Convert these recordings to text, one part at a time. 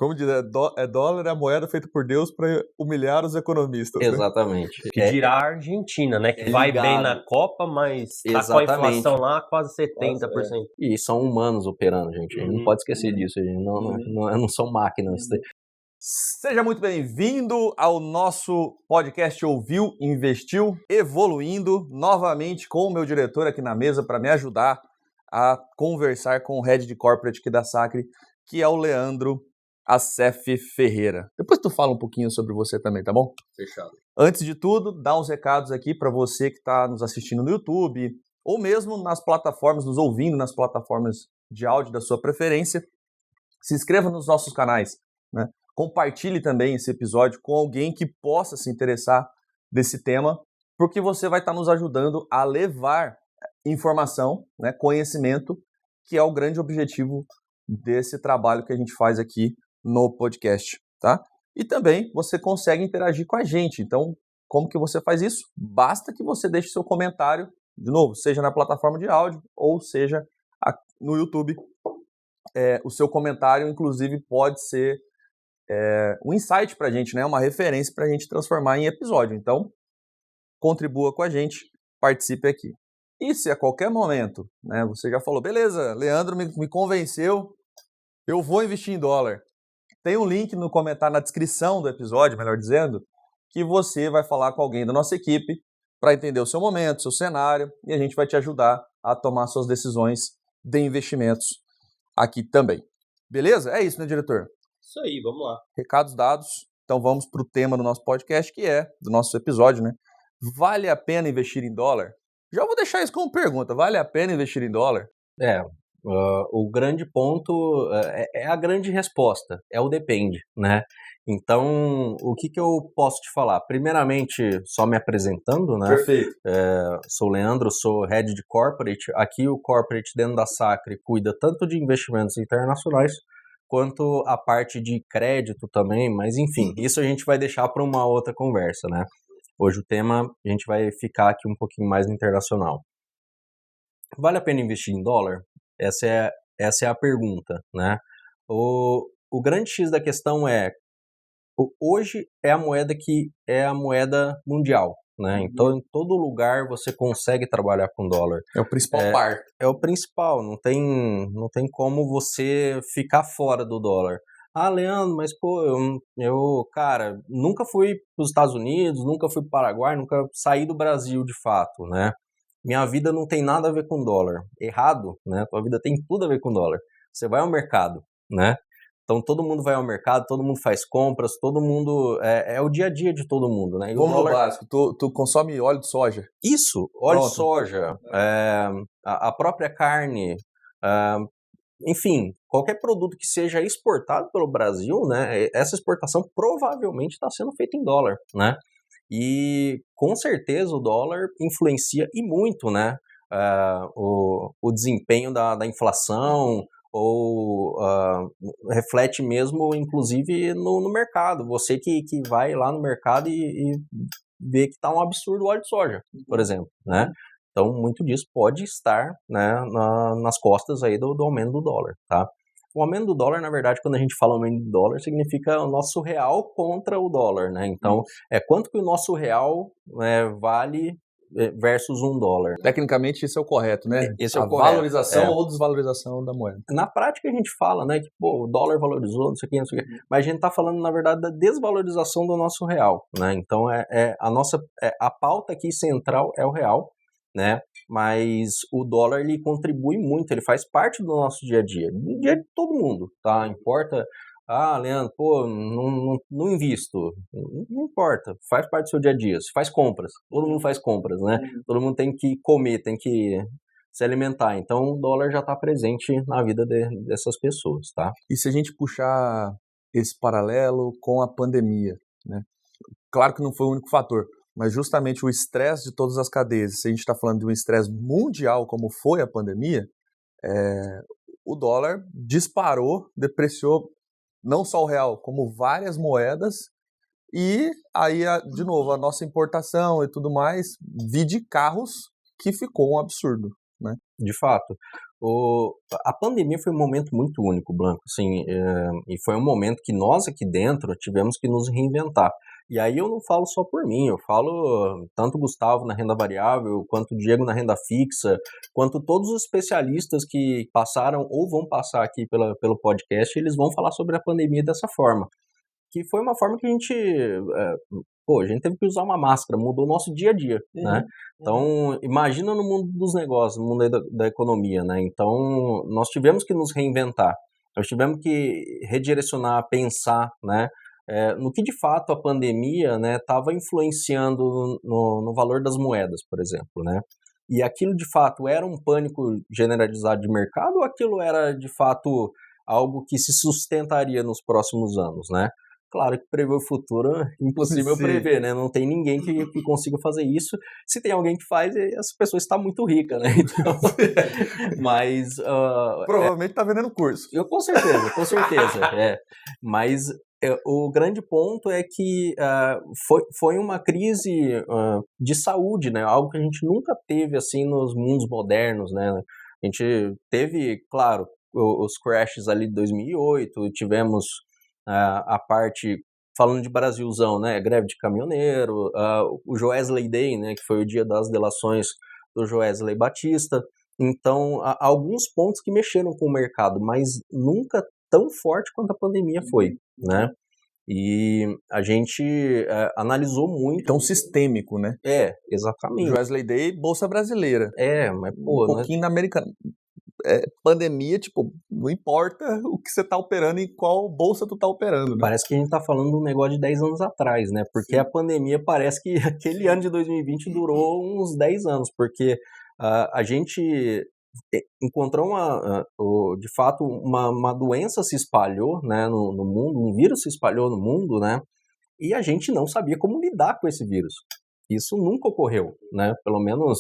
Como diz, dólar é a moeda feita por Deus para humilhar os economistas. Exatamente. Que dirá a Argentina, né? Que vai bem na Copa, mas tá com a inflação lá quase 70%. E são humanos operando, gente. A gente não pode esquecer disso. A gente não são máquinas. Seja muito bem-vindo ao nosso podcast Ouviu, Investiu, evoluindo novamente com o meu diretor aqui na mesa para me ajudar a conversar com o Head de Corporate aqui da Sacre, que é o Leandro Assef Ferreira. Depois tu fala um pouquinho sobre você também, tá bom? Fechado. Antes de tudo, dá uns recados aqui para você que está nos assistindo no YouTube ou mesmo nas plataformas, nos ouvindo nas plataformas de áudio da sua preferência. Se inscreva nos nossos canais, né? Compartilhe também esse episódio com alguém que possa se interessar desse tema, porque você vai estar nos ajudando a levar informação, né, conhecimento, que é o grande objetivo desse trabalho que a gente faz aqui no podcast, tá? E também você consegue interagir com a gente. Então, como que você faz isso? Basta que você deixe seu comentário, de novo, seja na plataforma de áudio ou seja no YouTube. O seu comentário, inclusive, pode ser um insight para a gente, né? Uma referência para a gente transformar em episódio. Então, contribua com a gente, participe aqui. E se a qualquer momento, né, você já falou, beleza, Leandro me convenceu, eu vou investir em dólar. Tem um link no comentário, na descrição do episódio, melhor dizendo, que você vai falar com alguém da nossa equipe para entender o seu momento, seu cenário, e a gente vai te ajudar a tomar suas decisões de investimentos aqui também. Beleza? É isso, né, diretor? Isso aí, vamos lá. Recados dados. Então vamos para o tema do nosso podcast, que é, do nosso episódio, né? Vale a pena investir em dólar? Já vou deixar isso como pergunta. Vale a pena investir em dólar? O grande ponto é a grande resposta, é o depende, né? Então, o que eu posso te falar? Primeiramente, só me apresentando, né? Perfeito. Sou o Leandro, sou Head de Corporate. Aqui o Corporate dentro da Sacre cuida tanto de investimentos internacionais quanto a parte de crédito também, mas enfim, isso a gente vai deixar para uma outra conversa, né? Hoje o tema, a gente vai ficar aqui um pouquinho mais internacional. Vale a pena investir em dólar? Essa é a pergunta, né? O grande X da questão hoje é a moeda que é a moeda mundial, né? Então, em todo lugar você consegue trabalhar com dólar. É o principal par. É o principal, não tem como você ficar fora do dólar. Ah, Leandro, mas pô, eu cara, nunca fui para os Estados Unidos, nunca fui para o Paraguai, nunca saí do Brasil de fato, né? Minha vida não tem nada a ver com dólar. Errado, né? Tua vida tem tudo a ver com dólar. Você vai ao mercado, né? Então todo mundo vai ao mercado, todo mundo faz compras, todo mundo... É o dia a dia de todo mundo, né? E vamos no básico, tu consome óleo de soja? Isso, óleo de soja, a própria carne, enfim, qualquer produto que seja exportado pelo Brasil, né? Essa exportação provavelmente está sendo feita em dólar, né? E com certeza o dólar influencia e muito, né, o desempenho da inflação, ou reflete mesmo, inclusive, no mercado. Você que vai lá no mercado e vê que está um absurdo o óleo de soja, por exemplo, né? Então, muito disso pode estar, né, nas costas aí do aumento do dólar, tá? O aumento do dólar, na verdade, quando a gente fala aumento do dólar, significa o nosso real contra o dólar, né? Então, quanto que o nosso real vale versus $1. Tecnicamente, isso é o correto, né? Esse é o correto. Valorização ou desvalorização da moeda. Na prática, a gente fala, né, que o dólar valorizou, não sei o que, mas a gente está falando, na verdade, da desvalorização do nosso real, né? Então, a pauta aqui central é o real, né? Mas o dólar, ele contribui muito, ele faz parte do nosso dia a dia de todo mundo, tá? Importa, Leandro, pô, não invisto, não importa, faz parte do seu dia a dia, você faz compras, todo mundo faz compras, né? Todo mundo tem que comer, tem que se alimentar, então o dólar já está presente na vida dessas pessoas, tá? E se a gente puxar esse paralelo com a pandemia, né? Claro que não foi o único fator, mas justamente o estresse de todas as cadeias, se a gente está falando de um estresse mundial como foi a pandemia, o dólar disparou, depreciou não só o real, como várias moedas, e aí, de novo, a nossa importação e tudo mais, vi de carros que ficou um absurdo, né? De fato. A pandemia foi um momento muito único, Blanco, assim, e foi um momento que nós aqui dentro tivemos que nos reinventar. E aí eu não falo só por mim, eu falo tanto o Gustavo na renda variável, quanto o Diego na renda fixa, quanto todos os especialistas que passaram ou vão passar aqui pelo podcast, eles vão falar sobre a pandemia dessa forma. Que foi uma forma que a gente teve que usar uma máscara, mudou o nosso dia a dia, né? Então, imagina no mundo dos negócios, no mundo da economia, né? Então, nós tivemos que nos reinventar, nós tivemos que redirecionar, pensar, né? No que de fato a pandemia, né, estava influenciando no valor das moedas, por exemplo, né? E aquilo de fato era um pânico generalizado de mercado ou aquilo era de fato algo que se sustentaria nos próximos anos, né? Claro que prever o futuro é impossível prever, né? Não tem ninguém que consiga fazer isso. Se tem alguém que faz, essa pessoa está muito rica, né? Então, mas... provavelmente está vendendo curso. Com certeza. Mas o grande ponto é que foi uma crise de saúde, né? Algo que a gente nunca teve, assim, nos mundos modernos, né? A gente teve, claro, os crashes ali de 2008, tivemos... a parte, falando de Brasilzão, né, greve de caminhoneiro, o Joesley Day, né, que foi o dia das delações do Joesley Batista. Então, há alguns pontos que mexeram com o mercado, mas nunca tão forte quanto a pandemia foi, né? E a gente analisou muito. Tão sistêmico, né? Exatamente. Joesley Day, Bolsa Brasileira. Mas pô... Um pouquinho na americana. Pandemia, tipo, não importa o que você tá operando e qual bolsa tu tá operando, né? Parece que a gente tá falando de um negócio de 10 anos atrás, né? Porque a pandemia parece que aquele ano de 2020 durou uns 10 anos, porque a gente encontrou de fato uma doença se espalhou, né, no mundo, um vírus se espalhou no mundo, né? E a gente não sabia como lidar com esse vírus. Isso nunca ocorreu, né? Pelo menos...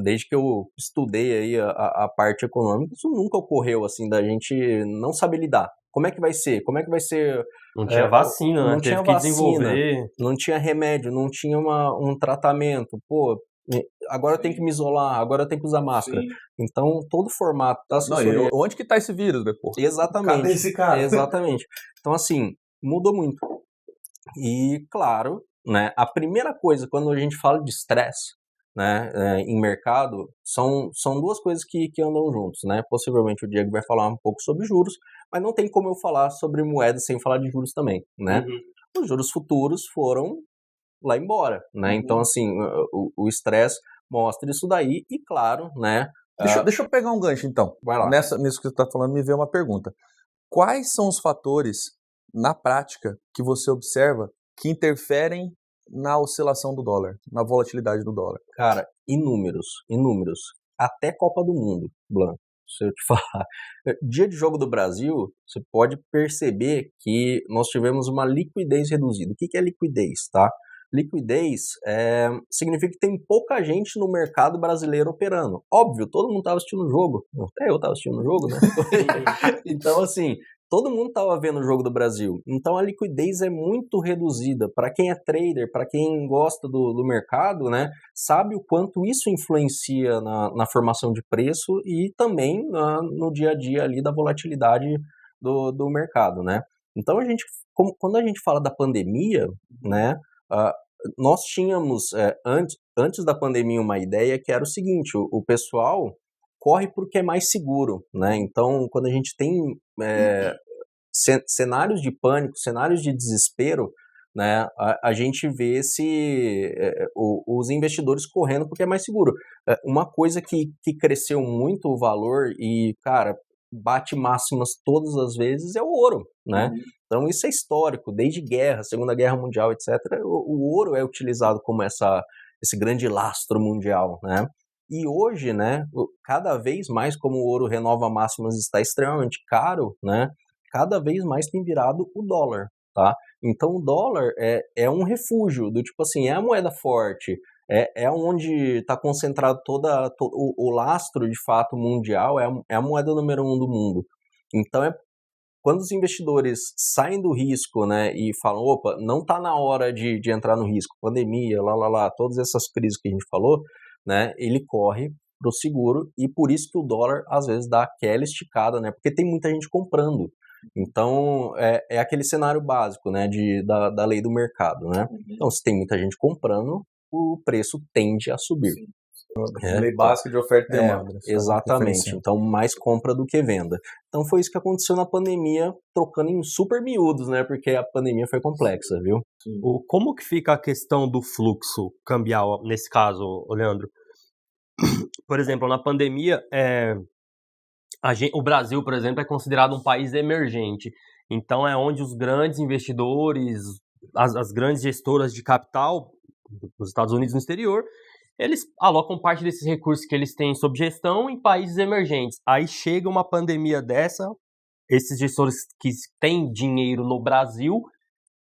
desde que eu estudei aí a parte econômica, isso nunca ocorreu, assim, da gente não saber lidar. Como é que vai ser? Não tinha vacina, né? Não tinha vacina, não tinha remédio, não tinha um tratamento. Pô, agora eu tenho que me isolar, agora eu tenho que usar máscara. Sim. Então, todo o formato da assessoria... onde que tá esse vírus, né, pô? Exatamente. Cadê esse cara? Exatamente. Então, assim, mudou muito. E, claro, né, a primeira coisa, quando a gente fala de estresse, né, em mercado, são duas coisas que andam juntos, né? Possivelmente o Diego vai falar um pouco sobre juros, mas não tem como eu falar sobre moeda sem falar de juros também, né? Os juros futuros foram lá embora, né? Então, assim, o estresse mostra isso daí e, claro, né? Deixa eu pegar um gancho, então. Vai lá. Nisso que você está falando, me veio uma pergunta. Quais são os fatores, na prática, que você observa que interferem na oscilação do dólar, na volatilidade do dólar? Cara, inúmeros. Até Copa do Mundo, Blanco, se eu te falar. Dia de jogo do Brasil, você pode perceber que nós tivemos uma liquidez reduzida. O que é liquidez, tá? Liquidez significa que tem pouca gente no mercado brasileiro operando. Óbvio, todo mundo estava assistindo o jogo. Até eu estava assistindo o jogo, né? Então, assim... todo mundo estava vendo o jogo do Brasil. Então, a liquidez é muito reduzida. Para quem é trader, para quem gosta do mercado, né, sabe o quanto isso influencia na formação de preço e também no dia a dia ali da volatilidade do mercado, né? Então, quando a gente fala da pandemia, né, nós tínhamos, antes da pandemia, uma ideia que era o seguinte, o pessoal... corre porque é mais seguro, né? Então, quando a gente tem cenários de pânico, cenários de desespero, né, a gente vê os investidores correndo porque é mais seguro. Uma coisa que cresceu muito o valor e, cara, bate máximas todas as vezes é o ouro, né? Então, isso é histórico, desde guerra, Segunda Guerra Mundial, etc. O ouro é utilizado como esse grande lastro mundial, né? E hoje, né, cada vez mais, como o ouro renova máximas está extremamente caro, né, cada vez mais tem virado o dólar, tá? Então o dólar é um refúgio, do tipo assim, é a moeda forte, é onde está concentrado o lastro de fato mundial, é a moeda número 1 do mundo. Então quando os investidores saem do risco, né, e falam, opa, não está na hora de entrar no risco, pandemia, todas essas crises que a gente falou, né, ele corre para o seguro, e por isso que o dólar às vezes dá aquela esticada, né? Porque tem muita gente comprando. Então, é aquele cenário básico, né, da lei do mercado, né? Então, se tem muita gente comprando, o preço tende a subir. Lei básica de oferta e demanda. Exatamente. Então, mais compra do que venda. Então, foi isso que aconteceu na pandemia, trocando em super miúdos, né? Porque a pandemia foi complexa, viu? Como que fica a questão do fluxo cambial nesse caso, Leandro? Por exemplo, na pandemia, o Brasil, por exemplo, é considerado um país emergente. Então, é onde os grandes investidores, as grandes gestoras de capital, nos Estados Unidos e no exterior, eles alocam parte desses recursos que eles têm sob gestão em países emergentes. Aí chega uma pandemia dessa, esses gestores que têm dinheiro no Brasil,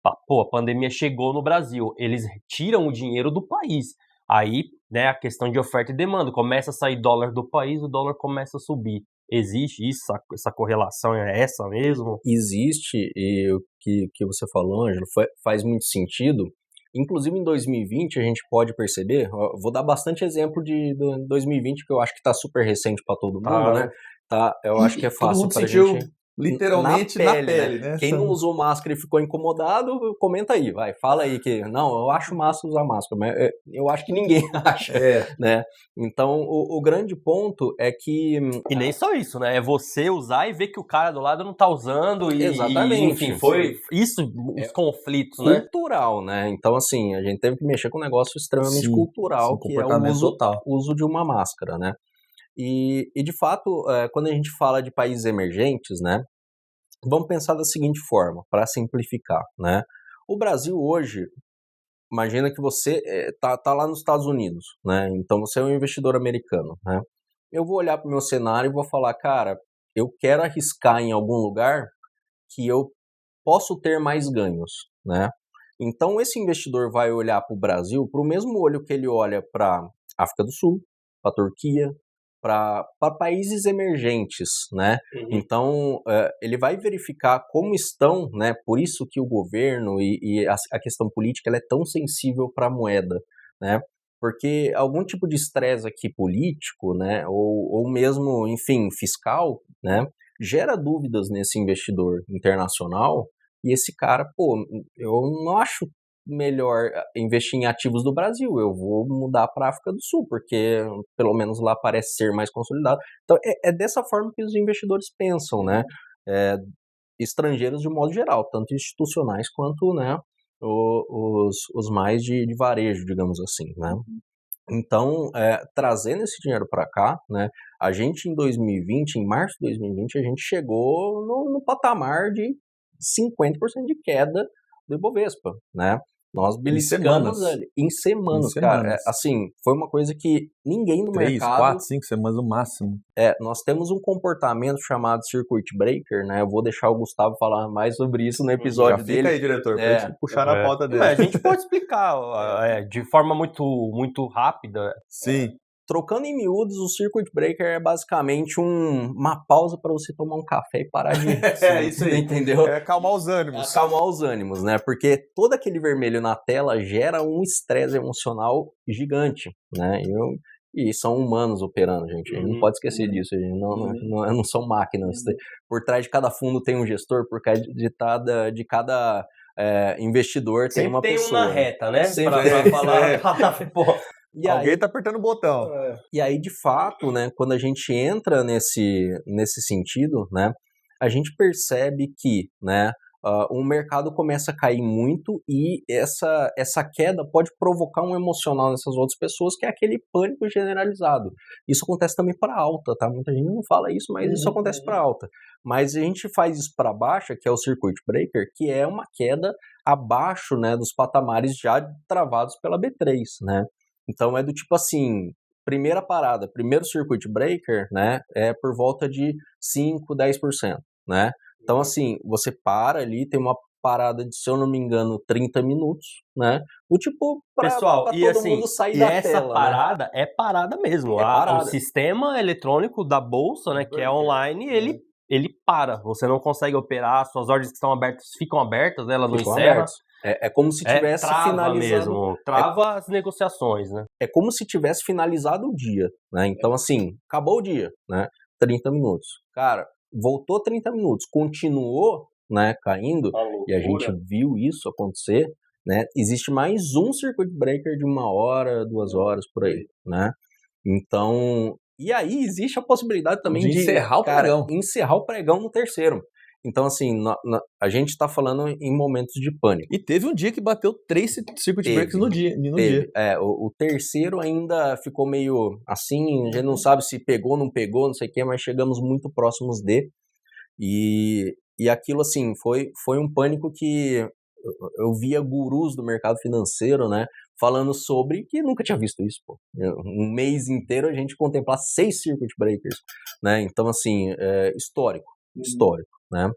a pandemia chegou no Brasil, eles tiram o dinheiro do país. Aí, né, a questão de oferta e demanda, começa a sair dólar do país, o dólar começa a subir. Existe isso? Essa correlação é essa mesmo? Existe, e o que você falou, Ângelo, faz muito sentido. Inclusive em 2020 a gente pode perceber, vou dar bastante exemplo de 2020, que eu acho que está super recente para todo mundo, né? Tá, eu acho que é fácil para a gente... Literalmente na pele, né? Quem não usou máscara e ficou incomodado, comenta aí, vai, fala aí que, não, eu acho massa usar máscara, mas eu acho que ninguém acha, né? Então, o grande ponto é que... E nem só isso, né? É você usar e ver que o cara do lado não tá usando e... Exatamente. Enfim, foi isso, os conflitos, né? Cultural, né? Então, assim, a gente teve que mexer com um negócio extremamente cultural, que é o uso de uma máscara, né? E de fato, quando a gente fala de países emergentes, né, vamos pensar da seguinte forma, para simplificar, né? O Brasil hoje, imagina que você tá lá nos Estados Unidos, né? Então você é um investidor americano, né? Eu vou olhar para o meu cenário e vou falar, cara, eu quero arriscar em algum lugar que eu posso ter mais ganhos, né? Então esse investidor vai olhar para o Brasil para o mesmo olho que ele olha para África do Sul, para Turquia, para países emergentes, né? Então, ele vai verificar como estão, né? Por isso que o governo e a questão política ela é tão sensível para a moeda, né? Porque algum tipo de estresse aqui político, né? Ou mesmo, enfim, fiscal, né? Gera dúvidas nesse investidor internacional e esse cara, eu não acho melhor investir em ativos do Brasil, eu vou mudar para a África do Sul, porque pelo menos lá parece ser mais consolidado. Então é dessa forma que os investidores pensam, né? Estrangeiros de modo geral, tanto institucionais quanto, né, os mais de varejo, digamos assim, né? Então, trazendo esse dinheiro para cá, né, a gente em 2020, em março de 2020, a gente chegou no patamar de 50% de queda do Ibovespa, né? Nós beliscamos em semanas, cara. Assim, foi uma coisa que ninguém no mercado... 3, 4, 5 semanas no máximo. Nós temos um comportamento chamado Circuit Breaker, né? Eu vou deixar o Gustavo falar mais sobre isso no episódio dele. Fica aí, diretor, pra gente puxar na pauta dele. A gente pode explicar de forma muito, muito rápida. Sim. Trocando em miúdos, o Circuit Breaker é basicamente uma pausa para você tomar um café e parar de... isso aí. Entendeu? Acalmar os ânimos. Acalmar os ânimos, né? Porque todo aquele vermelho na tela gera um estresse emocional gigante, né? E são humanos operando, gente. A gente não pode esquecer disso. A gente não são máquinas. Por trás de cada fundo tem um gestor, por trás de cada investidor tem uma pessoa. Sempre tem uma reta, né? Sempre pra falar, pô... Alguém tá apertando o botão. E aí, de fato, né, quando a gente entra nesse sentido, né, a gente percebe que, né, o mercado começa a cair muito e essa queda pode provocar um emocional nessas outras pessoas, que é aquele pânico generalizado. Isso acontece também para alta, tá? Muita gente não fala isso, mas isso acontece para alta. Mas a gente faz isso para baixa, que é o Circuit Breaker, que é uma queda abaixo, né, dos patamares já travados pela B3, né? Então é do tipo assim, primeiro Circuit Breaker, né, é por volta de 5, 10%, né? Então assim, você para ali, tem uma parada de, se eu não me engano, 30 minutos, né? O tipo, pra todo mundo sair da tela. E essa parada, né? É parada mesmo. O sistema eletrônico da bolsa, né, que é online, ele para. Você não consegue operar, suas ordens que estão abertas ficam abertas, né, ela não encerra. É como se tivesse trava finalizado... mesmo, trava as negociações, né? É como se tivesse finalizado o dia, né? Então, assim, acabou o dia, né? 30 minutos. Cara, voltou 30 minutos, continuou, né, caindo, e a gente viu isso acontecer, né? Existe mais um circuit breaker de 1 hora, 2 horas, por aí, né? Então, e aí existe a possibilidade também de encerrar o pregão. Encerrar o pregão no terceiro. Então, assim, a gente está falando em momentos de pânico. E teve um dia que bateu 3 circuit breakers no dia. O terceiro ainda ficou meio assim, a gente não sabe se pegou, não pegou, não sei o quê, mas chegamos muito próximos de. E aquilo, assim, foi um pânico que eu via gurus do mercado financeiro, né, falando sobre que nunca tinha visto isso, pô. Um mês inteiro a gente contemplar 6 circuit breakers, né? Então, assim, histórico, né?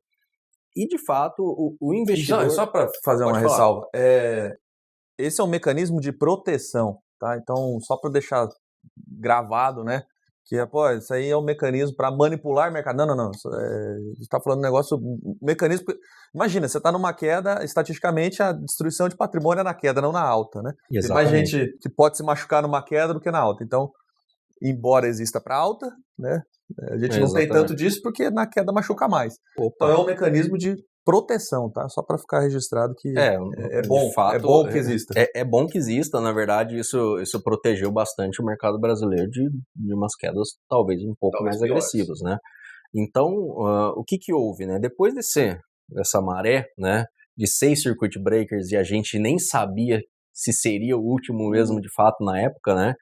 E, de fato, o investidor... Só para fazer uma ressalva, esse é um mecanismo de proteção, tá? Então, só para deixar gravado, né? Que, isso aí é um mecanismo para manipular o mercado. Não. A gente está falando de negócio, mecanismo... Imagina, você está numa queda, estatisticamente, a destruição de patrimônio é na queda, não na alta, né? Tem mais gente que pode se machucar numa queda do que na alta. Então, embora exista para alta, né? A gente não tem tanto disso porque na queda machuca mais. Então, é um mecanismo de proteção, tá? Só para ficar registrado que é bom, fato, é bom que exista. É bom que exista, na verdade, isso protegeu bastante o mercado brasileiro de umas quedas talvez um pouco mais agressivas, né? Então, o que houve, né? Depois dessa maré, né, de 6 circuit breakers e a gente nem sabia se seria o último mesmo de fato na época, né?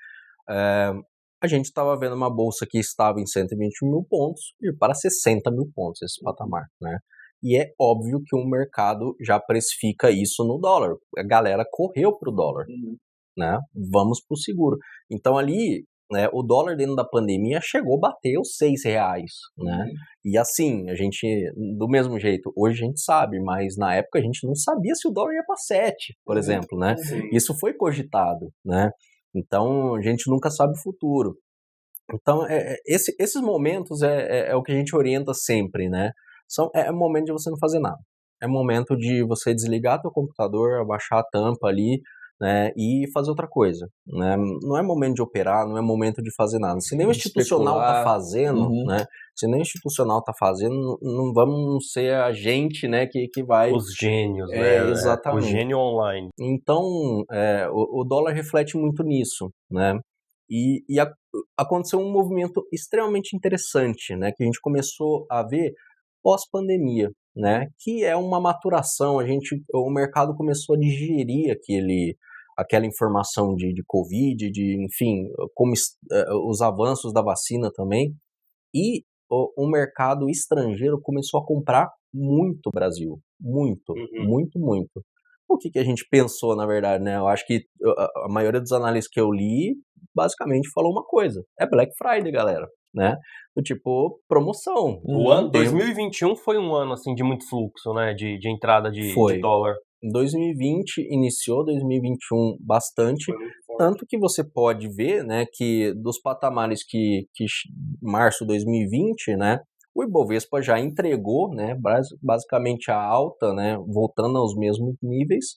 A gente estava vendo uma bolsa que estava em 120 mil pontos e para 60 mil pontos esse patamar, né? E é óbvio que o mercado já precifica isso no dólar. A galera correu para o dólar, né? Vamos para o seguro. Então ali, né, o dólar dentro da pandemia chegou a bater os R$6, né? E assim, a gente, do mesmo jeito, hoje a gente sabe, mas na época a gente não sabia se o dólar ia para 7, por exemplo, né? Isso foi cogitado, né? Então, a gente nunca sabe o futuro. Então, esses momentos é o que a gente orienta sempre, né? É momento de você não fazer nada. É momento de você desligar teu computador, abaixar a tampa ali, né? E fazer outra coisa, né? Não é momento de operar, não é momento de fazer nada. Se nem o institucional está fazendo, né? Se nem o institucional está fazendo, não vamos ser a gente, né? Que vai... Os gênios, né? Exatamente. O gênio online. Então, o dólar reflete muito nisso, né? E aconteceu um movimento extremamente interessante, né? Que a gente começou a ver pós-pandemia, né? Que é uma maturação. O mercado começou a digerir aquela informação de Covid, enfim, como os avanços da vacina também. E o mercado estrangeiro começou a comprar muito Brasil. Muito. O que a gente pensou, na verdade, né? Eu acho que a maioria dos analistas que eu li, basicamente falou uma coisa. É Black Friday, galera, né? Tipo, promoção. O ano 2021 foi um ano, assim, de muito fluxo, né? De entrada de dólar. 2020 iniciou, 2021 bastante. Tanto que você pode ver, né, que dos patamares que março de 2020, né, o Ibovespa já entregou, né, basicamente a alta, né, voltando aos mesmos níveis,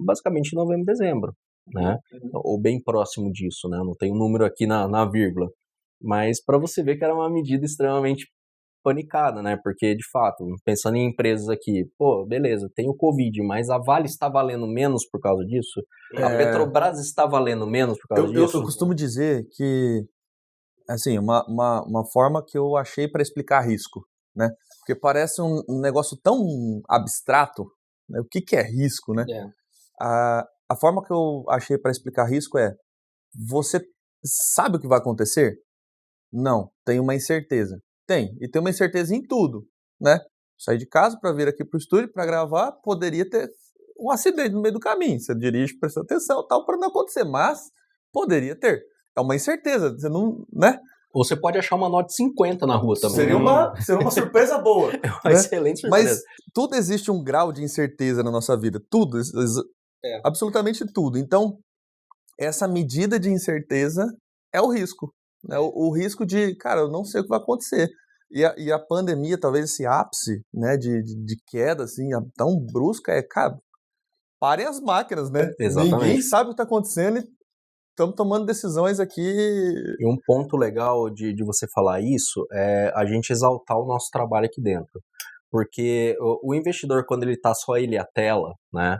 basicamente em novembro e dezembro, né, ou bem próximo disso, né, não tem um número aqui na vírgula, mas para você ver que era uma medida extremamente panicada, né, porque de fato, pensando em empresas aqui, beleza, tem o Covid, mas a Vale está valendo menos por causa disso? A Petrobras está valendo menos por causa disso? Eu costumo dizer que, assim, uma forma que eu achei para explicar risco, né? Porque parece um negócio tão abstrato, né? O que é risco, né? A forma que eu achei para explicar risco é: você sabe o que vai acontecer? Não, tem uma incerteza. E tem uma incerteza em tudo, né? Sair de casa para vir aqui para o estúdio para gravar, poderia ter um acidente no meio do caminho. Você dirige, presta atenção, tal, para não acontecer, mas poderia ter. É uma incerteza, você não, né? Ou você pode achar uma nota de 50 na rua também. Seria uma surpresa boa. É uma excelente surpresa. Mas tudo existe um grau de incerteza na nossa vida. Tudo, absolutamente tudo. Então, essa medida de incerteza é o risco. Né? O risco de, cara, eu não sei o que vai acontecer. E a pandemia, talvez esse ápice, né, de queda assim, tão brusca, cara, parem as máquinas, né? Exatamente. Ninguém sabe o que está acontecendo e estamos tomando decisões aqui. E um ponto legal de você falar isso é a gente exaltar o nosso trabalho aqui dentro. Porque o investidor, quando ele está só ele e a tela, né?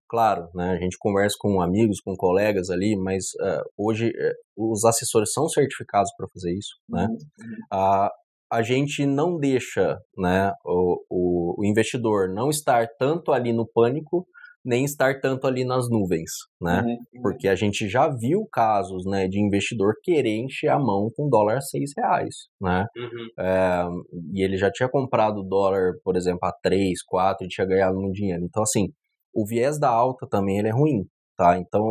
Claro, né, a gente conversa com amigos, com colegas ali, mas hoje os assessores são certificados para fazer isso, né? A gente não deixa, né, o investidor não estar tanto ali no pânico, nem estar tanto ali nas nuvens, né? Porque a gente já viu casos, né, de investidor querer encher a mão com dólar a R$6, né? E ele já tinha comprado dólar, por exemplo, a 3, 4 e tinha ganhado muito dinheiro. Então, assim, o viés da alta também ele é ruim, tá? Então,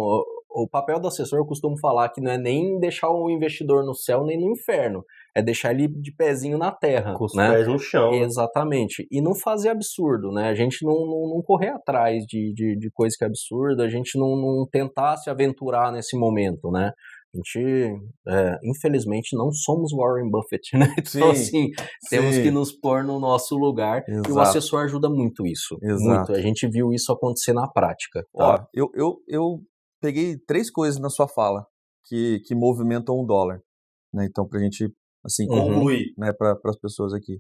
o papel do assessor, eu costumo falar que não é nem deixar o investidor no céu nem no inferno, é deixar ele de pezinho na terra, com os né? pés no chão. Exatamente. E não fazer absurdo, né? A gente não correr atrás de coisa que é absurda, a gente não tentar se aventurar nesse momento, né? A gente, infelizmente, não somos Warren Buffett, né? Então, assim, temos que nos pôr no nosso lugar. Exato. E o assessor ajuda muito isso. Exato. Muito. A gente viu isso acontecer na prática. Ó, eu peguei 3 coisas na sua fala que movimentam o dólar, né? Então, pra gente, assim, concluir, né, para as pessoas aqui.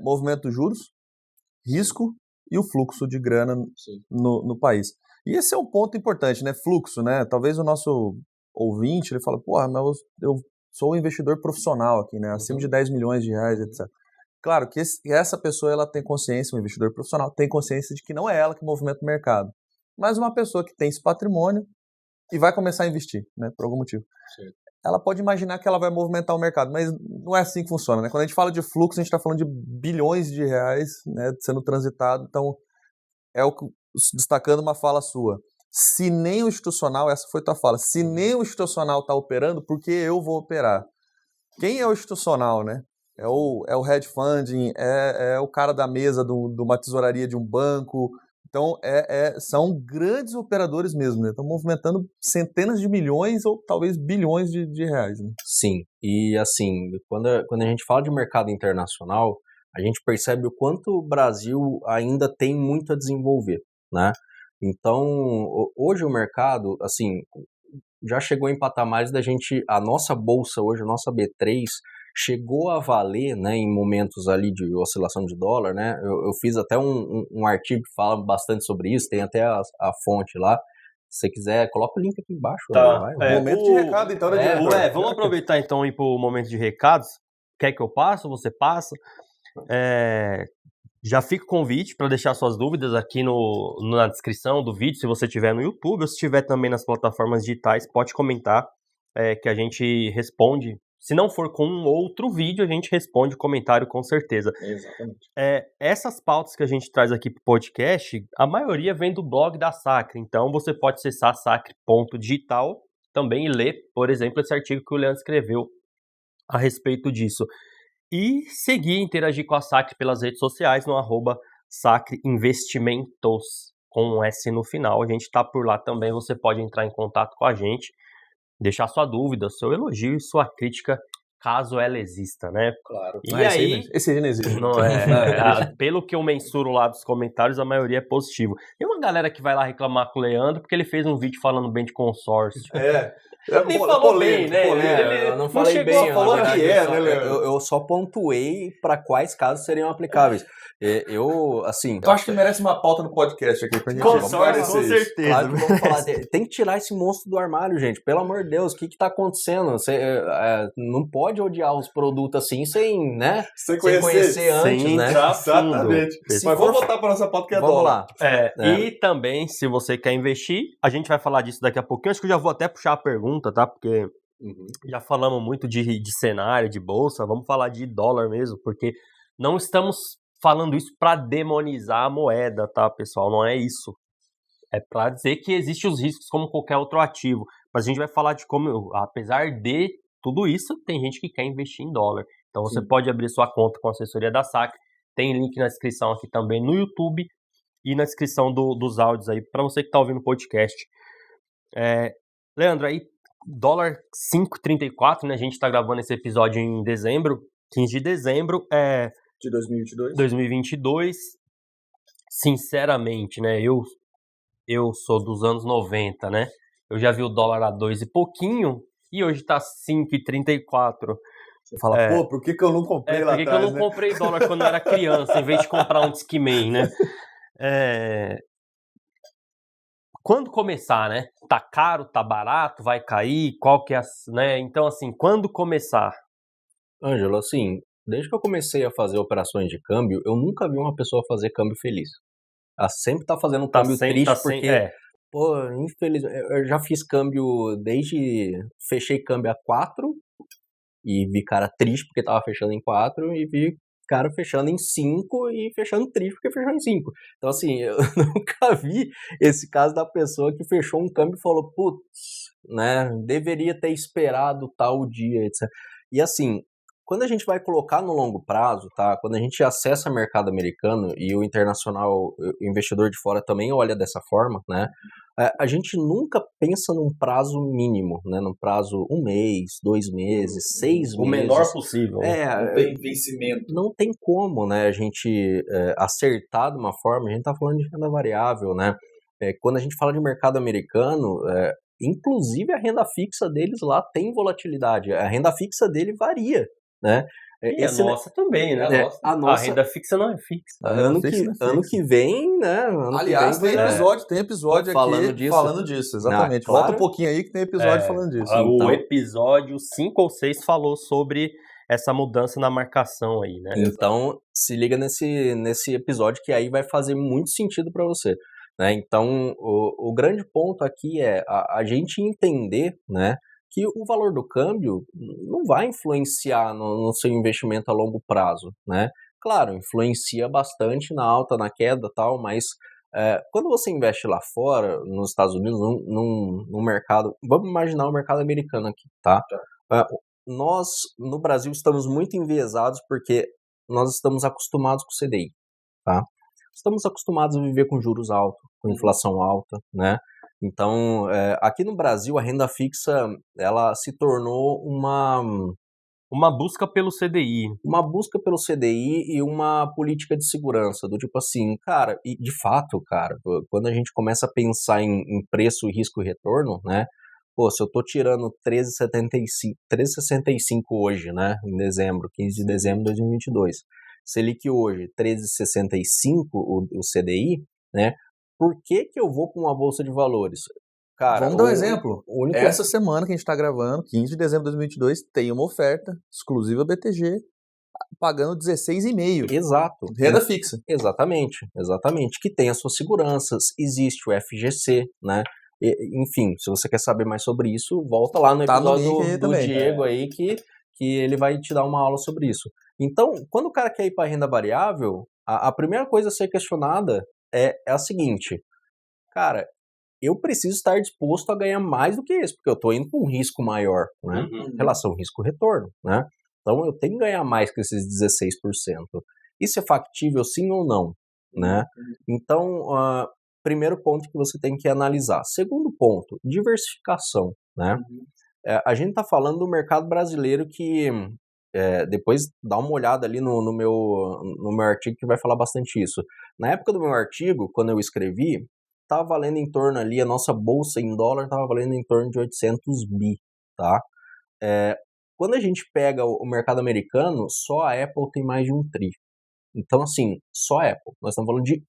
Movimento dos juros, risco e o fluxo de grana no país. E esse é um ponto importante, né? Fluxo, né? Talvez o nosso ouvinte, ele fala, porra, mas eu sou um investidor profissional aqui, né? Acima de 10 milhões de reais, etc. Claro que essa pessoa, ela tem consciência, um investidor profissional, tem consciência de que não é ela que movimenta o mercado, mas uma pessoa que tem esse patrimônio e vai começar a investir, né? Por algum motivo. Sim. Ela pode imaginar que ela vai movimentar o mercado, mas não é assim que funciona, né? Quando a gente fala de fluxo, a gente está falando de bilhões de reais, né, sendo transitado. Então, destacando uma fala sua. Se nem o institucional, essa foi tua fala, se nem o institucional está operando, por que eu vou operar? Quem é o institucional, né? É o hedge funding, é o cara da mesa de uma tesouraria de um banco. Então, são grandes operadores mesmo, né? Estão movimentando centenas de milhões ou talvez bilhões de reais. Né? Sim, e assim, quando a gente fala de mercado internacional, a gente percebe o quanto o Brasil ainda tem muito a desenvolver, né? Então, hoje o mercado, assim, já chegou em patamares a nossa bolsa hoje, a nossa B3, chegou a valer, né, em momentos ali de oscilação de dólar, né? Eu fiz até um artigo que fala bastante sobre isso, tem até a fonte lá. Se você quiser, coloca o link aqui embaixo. Tá. Momento de recado, então, né, diretor? Vamos aproveitar então e ir pro momento de recados. Quer que eu passe? Você passa? Já fica o convite para deixar suas dúvidas aqui na descrição do vídeo, se você estiver no YouTube ou se estiver também nas plataformas digitais, pode comentar que a gente responde. Se não for com um outro vídeo, a gente responde o comentário com certeza. Exatamente. Essas pautas que a gente traz aqui para o podcast, a maioria vem do blog da Sacre. Então você pode acessar sacre.digital também e ler, por exemplo, esse artigo que o Leandro escreveu a respeito disso. E seguir e interagir com a Sacre pelas redes sociais no @sacreinvestimentos, com um S no final. A gente está por lá também, você pode entrar em contato com a gente, deixar sua dúvida, seu elogio e sua crítica, caso ela exista, né? Claro. E aí... Esse aí não existe. Não pelo que eu mensuro lá dos comentários, a maioria é positivo. Tem uma galera que vai lá reclamar com o Leandro porque ele fez um vídeo falando bem de consórcio. Nem falou bem, né? Eu não falei bem, falou que né, Leandro? Eu só pontuei para quais casos seriam aplicáveis. Eu acho que merece uma pauta no podcast aqui pra gente. Consórcio, com certeza. Claro que vamos falar. Tem que tirar esse monstro do armário, gente. Pelo amor de Deus, o que tá acontecendo? Você não pode odiar os produtos assim sem, né? Sem conhecer antes, né? Exatamente. Mas vamos voltar para nossa pauta que é vamos dólar. lá. E também, se você quer investir, a gente vai falar disso daqui a pouquinho. Acho que eu já vou até puxar a pergunta, tá? Porque já falamos muito de cenário, de bolsa. Vamos falar de dólar mesmo, porque não estamos falando isso para demonizar a moeda, tá, pessoal? Não é isso. É para dizer que existem os riscos como qualquer outro ativo. Mas a gente vai falar de como, apesar de tudo isso, tem gente que quer investir em dólar. Então você pode abrir sua conta com a assessoria da Sacre. Tem link na descrição aqui também no YouTube e na descrição dos áudios aí, para você que está ouvindo o podcast. Leandro, aí dólar 5,34, né? A gente está gravando esse episódio em dezembro, 15 de dezembro. De 2022. 2022. sinceramente, né, eu sou dos anos 90, né, eu já vi o dólar a 2 e pouquinho, e hoje tá 5,34. Você fala, pô, por que eu não comprei lá por que atrás, eu não comprei dólar quando eu era criança, em vez de comprar um Discman, né? Quando começar, né? Tá caro, tá barato, vai cair, qual que é, né? Então, assim, quando começar? Ângelo, assim, desde que eu comecei a fazer operações de câmbio, eu nunca vi uma pessoa fazer câmbio feliz. Ela sempre tá fazendo um câmbio triste porque, pô, infelizmente, eu já fiz câmbio fechei câmbio a 4 e vi cara triste porque tava fechando em 4 e vi cara fechando em 5 e fechando triste porque fechou em 5. Então, assim, eu nunca vi esse caso da pessoa que fechou um câmbio e falou, putz, né, deveria ter esperado tal dia, etc. E, assim, quando a gente vai colocar no longo prazo, tá? Quando a gente acessa o mercado americano e o internacional, o investidor de fora também olha dessa forma, né? A gente nunca pensa num prazo mínimo, né? Num prazo 1 mês, 2 meses, 6 meses. O menor possível. Não tem vencimento. Não tem como, né? A gente acertar de uma forma, a gente tá falando de renda variável, né? Quando a gente fala de mercado americano, inclusive a renda fixa deles lá tem volatilidade. A renda fixa dele varia, né? E a nossa também, né? A renda fixa não é fixa. Ano que vem, né? Aliás, tem episódio aqui falando disso, exatamente. Claro. Volta um pouquinho aí que tem episódio falando disso. O episódio 5 ou 6 falou sobre essa mudança na marcação aí, né? Então, se liga nesse episódio que aí vai fazer muito sentido para você. Né? Então, o grande ponto aqui é a gente entender, né, que o valor do câmbio não vai influenciar no seu investimento a longo prazo, né? Claro, influencia bastante na alta, na queda, tal, mas quando você investe lá fora, nos Estados Unidos, num mercado, vamos imaginar o mercado americano aqui, tá? Nós, no Brasil, estamos muito enviesados porque nós estamos acostumados com o CDI, tá? Estamos acostumados a viver com juros altos, com inflação alta, né? Então, aqui no Brasil, a renda fixa, ela se tornou uma busca pelo CDI. Uma busca pelo CDI e uma política de segurança, do tipo assim, cara, e de fato, cara, quando a gente começa a pensar em preço, risco e retorno, né? Pô, se eu tô tirando 13,65 hoje, né? Em dezembro, 15 de dezembro de 2022. Selic hoje, 13,65 o CDI, né? Por que eu vou para uma bolsa de valores? Cara, vamos dar um exemplo. Essa semana que a gente está gravando, 15 de dezembro de 2022, tem uma oferta exclusiva BTG, pagando 16,5. Exato. Renda fixa. Exatamente. Que tem as suas seguranças, existe o FGC, né? Enfim, se você quer saber mais sobre isso, volta lá no episódio do Diego aí que ele vai te dar uma aula sobre isso. Então, quando o cara quer ir para renda variável, a primeira coisa a ser questionada é a seguinte, cara, eu preciso estar disposto a ganhar mais do que isso, porque eu estou indo para um risco maior, né? Relação risco-retorno, né? Então, eu tenho que ganhar mais que esses 16%. Isso é factível sim ou não, né? Então, primeiro ponto que você tem que analisar. Segundo ponto, diversificação, né? A gente está falando do mercado brasileiro que, depois dá uma olhada ali no meu artigo que vai falar bastante isso. Na época do meu artigo, quando eu escrevi, estava valendo em torno ali, a nossa bolsa em dólar estava valendo em torno de 800 bi, tá? Quando a gente pega o mercado americano, só a Apple tem mais de 1 tri. Então, assim, só a Apple. Nós estamos falando de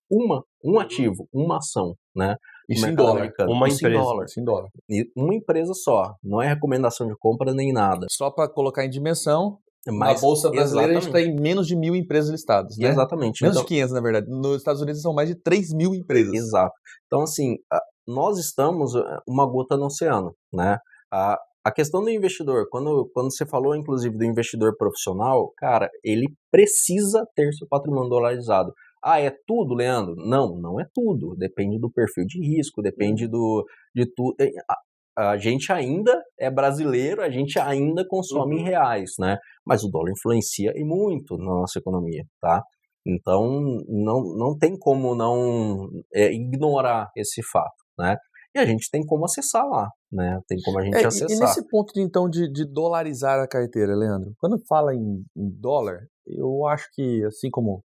um ativo, uma ação, né? Isso em dólar. Americano. Uma isso empresa. em dólar. Isso em dólar. E uma empresa só. Não é recomendação de compra nem nada. Só para colocar em dimensão, Mas, na Bolsa Brasileira exatamente. a gente tem menos de 1.000 empresas listadas, né? Exatamente. Menos Então, de 500, na verdade. Nos Estados Unidos são mais de 3.000 empresas. Exato. Então, assim, nós estamos uma gota no oceano, né? A questão do investidor, quando você falou, inclusive, do investidor profissional, cara, ele precisa ter seu patrimônio dolarizado. Ah, é tudo, Leandro? Não é tudo. Depende do perfil de risco, depende de tudo. A gente ainda é brasileiro, a gente ainda consome em reais, né? Mas o dólar influencia e muito na nossa economia, tá? Então, não tem como não ignorar esse fato, né? E a gente tem como acessar lá, né? Tem como a gente acessar. E nesse ponto, então, de dolarizar a carteira, Leandro, quando fala em dólar, eu acho que, assim como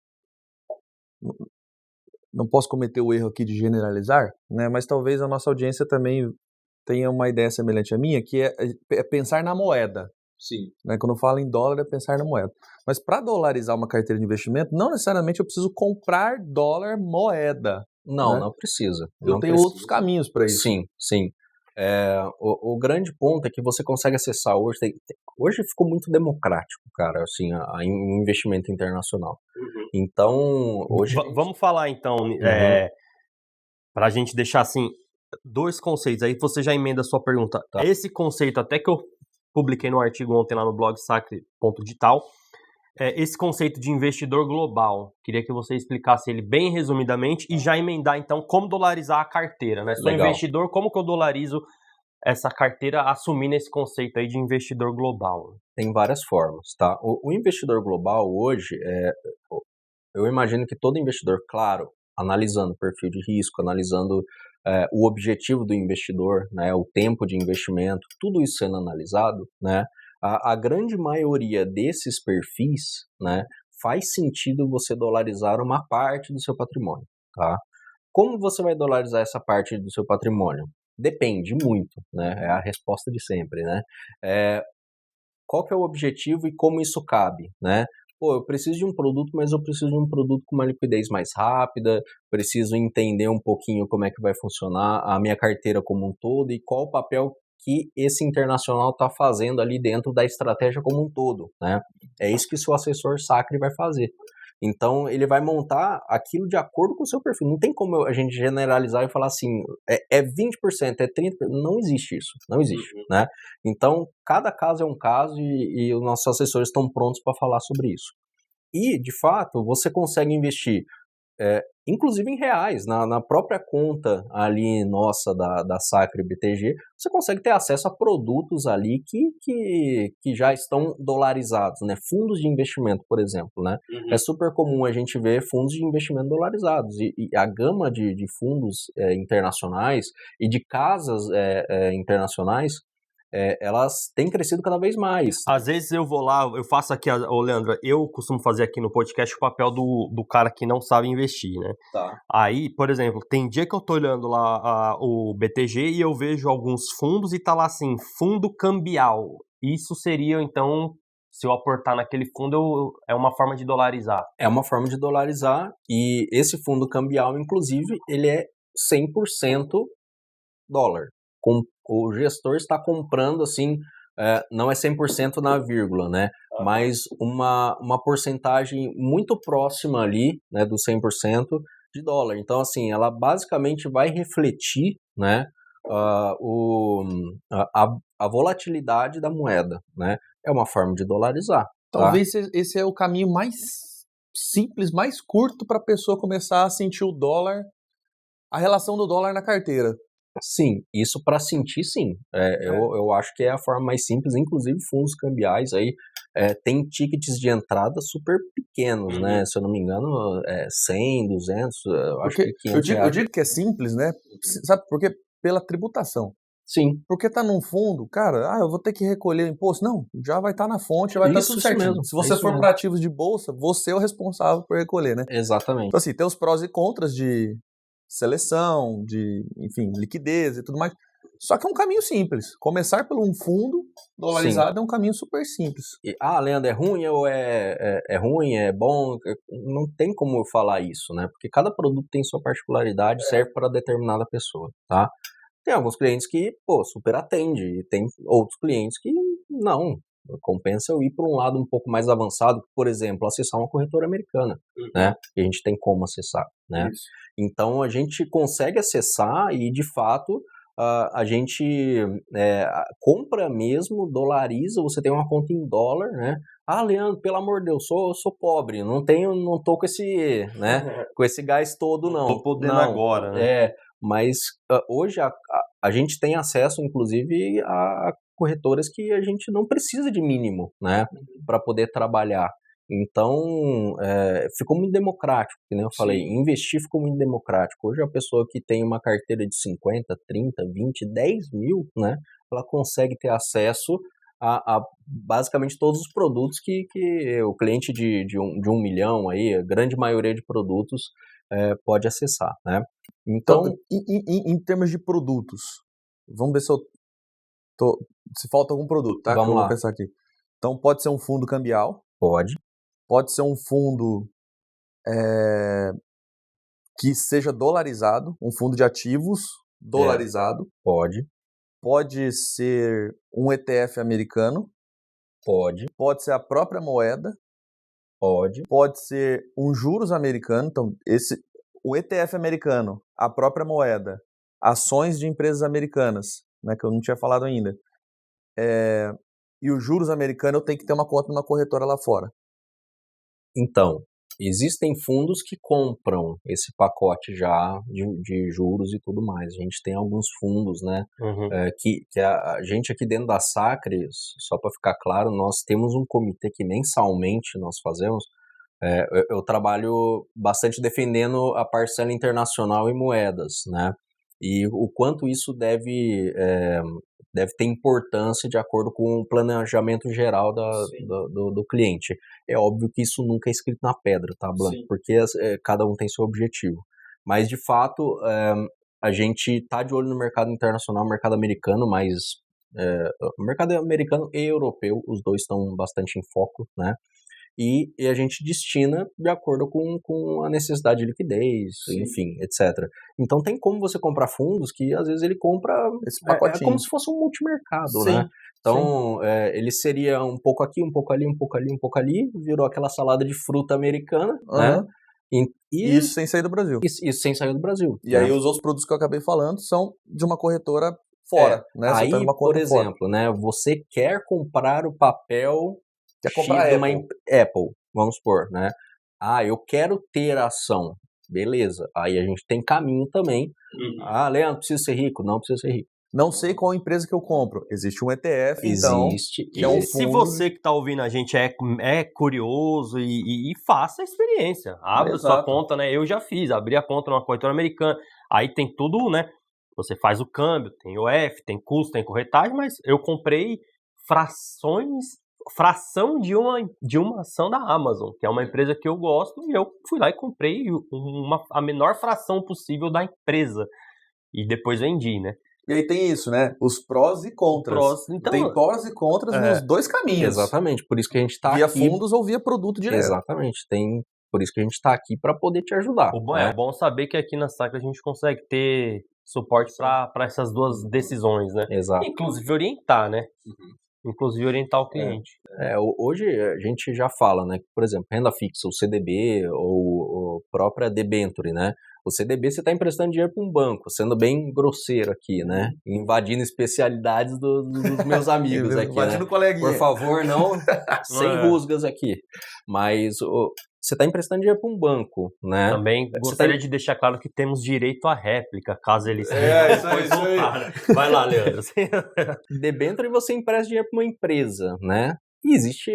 não posso cometer o erro aqui de generalizar, né? Mas talvez a nossa audiência também tenha uma ideia semelhante à minha, que é pensar na moeda. Sim. Né? Quando eu falo em dólar, é pensar na moeda. Mas para dolarizar uma carteira de investimento, não necessariamente eu preciso comprar dólar moeda. Não, né? não precisa. Eu tenho outros caminhos para isso. Sim, sim. O grande ponto é que você consegue acessar hoje. Hoje ficou muito democrático, cara, assim, a investimento internacional. Uhum. Então, hoje. Vamos falar então, para a gente deixar assim, 2 conceitos. Aí você já emenda a sua pergunta. Tá. Esse conceito, até que eu publiquei no artigo ontem lá no blog Sacre.digital, esse conceito de investidor global. Queria que você explicasse ele bem resumidamente e já emendar, então, como dolarizar a carteira, né? Sou investidor, como que eu dolarizo essa carteira assumindo esse conceito aí de investidor global? Tem várias formas, tá? O investidor global hoje, eu imagino que todo investidor, claro, analisando o perfil de risco, analisando o objetivo do investidor, né, o tempo de investimento, tudo isso sendo analisado, né? A grande maioria desses perfis, né, faz sentido você dolarizar uma parte do seu patrimônio, tá? Como você vai dolarizar essa parte do seu patrimônio? Depende muito, né? É a resposta de sempre, né? Qual que é o objetivo e como isso cabe, né? Pô, eu preciso de um produto, mas eu preciso de um produto com uma liquidez mais rápida, preciso entender um pouquinho como é que vai funcionar a minha carteira como um todo e qual o papel que esse internacional está fazendo ali dentro da estratégia como um todo, né? É isso que o seu assessor Sacre vai fazer. Então, ele vai montar aquilo de acordo com o seu perfil. Não tem como a gente generalizar e falar assim, é 20%, é 30%. Não existe isso, não existe, né? Então, cada caso é um caso e os nossos assessores estão prontos para falar sobre isso. E, de fato, você consegue investir inclusive em reais, na própria conta ali nossa da Sacre BTG, você consegue ter acesso a produtos ali que já estão dolarizados, né? Fundos de investimento, por exemplo, né? Uhum. É super comum a gente ver fundos de investimento dolarizados e a gama de fundos internacionais e de casas internacionais, elas têm crescido cada vez mais. Às vezes eu vou lá, eu faço aqui, Leandro, eu costumo fazer aqui no podcast o papel do cara que não sabe investir, né? Tá. Aí, por exemplo, tem dia que eu tô olhando lá o BTG e eu vejo alguns fundos e tá lá assim, fundo cambial. Isso seria, então, se eu aportar naquele fundo, é uma forma de dolarizar. É uma forma de dolarizar e esse fundo cambial, inclusive, ele é 100% dólar. O gestor está comprando, assim, não é 100% na vírgula, né? Mas uma porcentagem muito próxima ali, né, do 100% de dólar. Então, assim, ela basicamente vai refletir, né, a volatilidade da moeda, né? É uma forma de dolarizar. Talvez esse é o caminho mais simples, mais curto para a pessoa começar a sentir o dólar, a relação do dólar na carteira. Sim, isso para sentir, sim. Eu acho que é a forma mais simples, inclusive fundos cambiais aí tem tickets de entrada super pequenos, né? Se eu não me engano, 100, 200, acho que 500 eu digo que é simples, né? Sabe por quê? Pela tributação. Sim. Porque tá num fundo, cara, eu vou ter que recolher o imposto. Não, já vai estar na fonte, já vai estar tudo certinho. Mesmo, se você for para ativos de bolsa, você é o responsável por recolher, né? Exatamente. Então, assim, tem os prós e contras de seleção, de, enfim, liquidez e tudo mais. Só que é um caminho simples. Começar por um fundo dolarizado é um caminho super simples. Leandro, é ruim ou é ruim, é bom? Não tem como eu falar isso, né? Porque cada produto tem sua particularidade, serve para determinada pessoa, tá? Tem alguns clientes que, super atende, e tem outros clientes que não. Compensa eu ir para um lado um pouco mais avançado, por exemplo, acessar uma corretora americana, né? E a gente tem como acessar, né? Isso. Então, a gente consegue acessar e, de fato, a gente compra mesmo, dolariza, você tem uma conta em dólar, né? Leandro, pelo amor de Deus, sou pobre, não tô com esse, né, com esse gás todo, não. Tô podendo agora, né? Mas hoje a gente tem acesso, inclusive, a corretoras que a gente não precisa de mínimo, né, para poder trabalhar. Então, ficou muito democrático, que nem eu falei, investir ficou muito democrático. Hoje a pessoa que tem uma carteira de 50, 30, 20, 10 mil, né, ela consegue ter acesso a basicamente todos os produtos que o cliente de 1 milhão, aí, a grande maioria de produtos pode acessar, né? Então, em termos de produtos, vamos ver se falta algum produto, tá? Vamos que eu lá. vou pensar aqui. Então, pode ser um fundo cambial. Pode ser um fundo que seja dolarizado, um fundo de ativos dolarizado. Pode ser um ETF americano. Pode ser a própria moeda. Pode ser um juros americano. Então, o ETF americano, a própria moeda, ações de empresas americanas, né, que eu não tinha falado ainda. E o juros americano eu tenho que ter uma conta numa corretora lá fora. Então, existem fundos que compram esse pacote já de juros e tudo mais. A gente tem alguns fundos, né? Que a gente aqui dentro da Sacre, só para ficar claro, nós temos um comitê que mensalmente nós fazemos. Eu trabalho bastante defendendo a parcela internacional em moedas, né? E o quanto isso deve ter importância de acordo com o planejamento geral do cliente. É óbvio que isso nunca é escrito na pedra, tá, Blanco? Porque cada um tem seu objetivo. Mas, de fato, a gente está de olho no mercado internacional, mercado americano, mas o mercado americano e europeu, os dois estão bastante em foco, né? E a gente destina de acordo com a necessidade de liquidez, enfim, etc. Então tem como você comprar fundos que às vezes ele compra esse pacotinho. É como se fosse um multimercado, né? Então ele seria um pouco aqui, um pouco ali, um pouco ali, um pouco ali, virou aquela salada de fruta americana, né? E isso sem sair do Brasil. Isso sem sair do Brasil. E aí os outros produtos que eu acabei falando são de uma corretora fora, né? Aí, você uma conta por exemplo, fora. né? Você quer comprar o papel Quer comprar de uma Apple, vamos supor, né? Eu quero ter a ação. Beleza. Aí a gente tem caminho também. Leandro, precisa ser rico? Não precisa ser rico. Não sei qual empresa que eu compro. Existe um ETF, Existe. Então, que é um fundo. Se você que está ouvindo a gente é curioso e faça a experiência. Abra sua conta, né? Eu já fiz. Abri a conta numa corretora americana. Aí tem tudo, né? Você faz o câmbio, tem OF, tem custo, tem corretagem, mas eu comprei fração de uma ação da Amazon, que é uma empresa que eu gosto, e eu fui lá e comprei a menor fração possível da empresa. E depois vendi, né? E aí tem isso, né? Os prós e contras. Então, tem prós e contras nos dois caminhos. Exatamente, por isso que a gente está via aqui. Via fundos ou via produto direto. Exatamente, por isso que a gente está aqui para poder te ajudar. É bom saber que aqui na Sacre a gente consegue ter suporte para essas duas decisões, né? Exato. Inclusive orientar, né? Inclusive orientar o cliente. Hoje a gente já fala, né? Por exemplo, renda fixa, o CDB ou própria debenture, né? O CDB você está emprestando dinheiro para um banco, sendo bem grosseiro aqui, né? Invadindo especialidades dos meus amigos aqui, invadindo né? Coleguinha. Por favor, não sem rusgas aqui. Mas você está emprestando dinheiro para um banco, né? Também gostaria de deixar claro que temos direito à réplica, caso eles isso aí. Vai lá, Leandro. Debênture você empresta dinheiro para uma empresa, né? E existe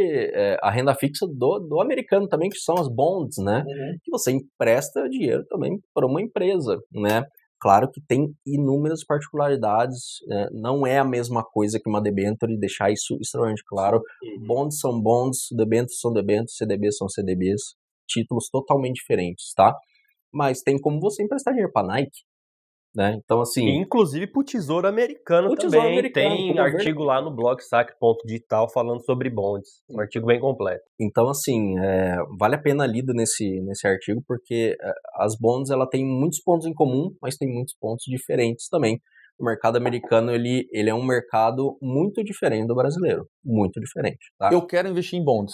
a renda fixa do americano também, que são as bonds, né? Que você empresta dinheiro também para uma empresa, né? Claro que tem inúmeras particularidades, não é a mesma coisa que uma debênture, deixar isso extremamente claro. Bonds são bonds, debêntures são debêntures, CDBs são CDBs, títulos totalmente diferentes, tá? Mas tem como você emprestar dinheiro para Nike, né? Então, assim... Inclusive para o Tesouro Americano também. Tem artigo lá no blog Sacre.digital falando sobre bonds. Um artigo bem completo. Então, assim, vale a pena lido nesse artigo, porque as bonds, ela tem muitos pontos em comum, mas tem muitos pontos diferentes também. O mercado americano, ele é um mercado muito diferente do brasileiro. Muito diferente, tá? Eu quero investir em bonds.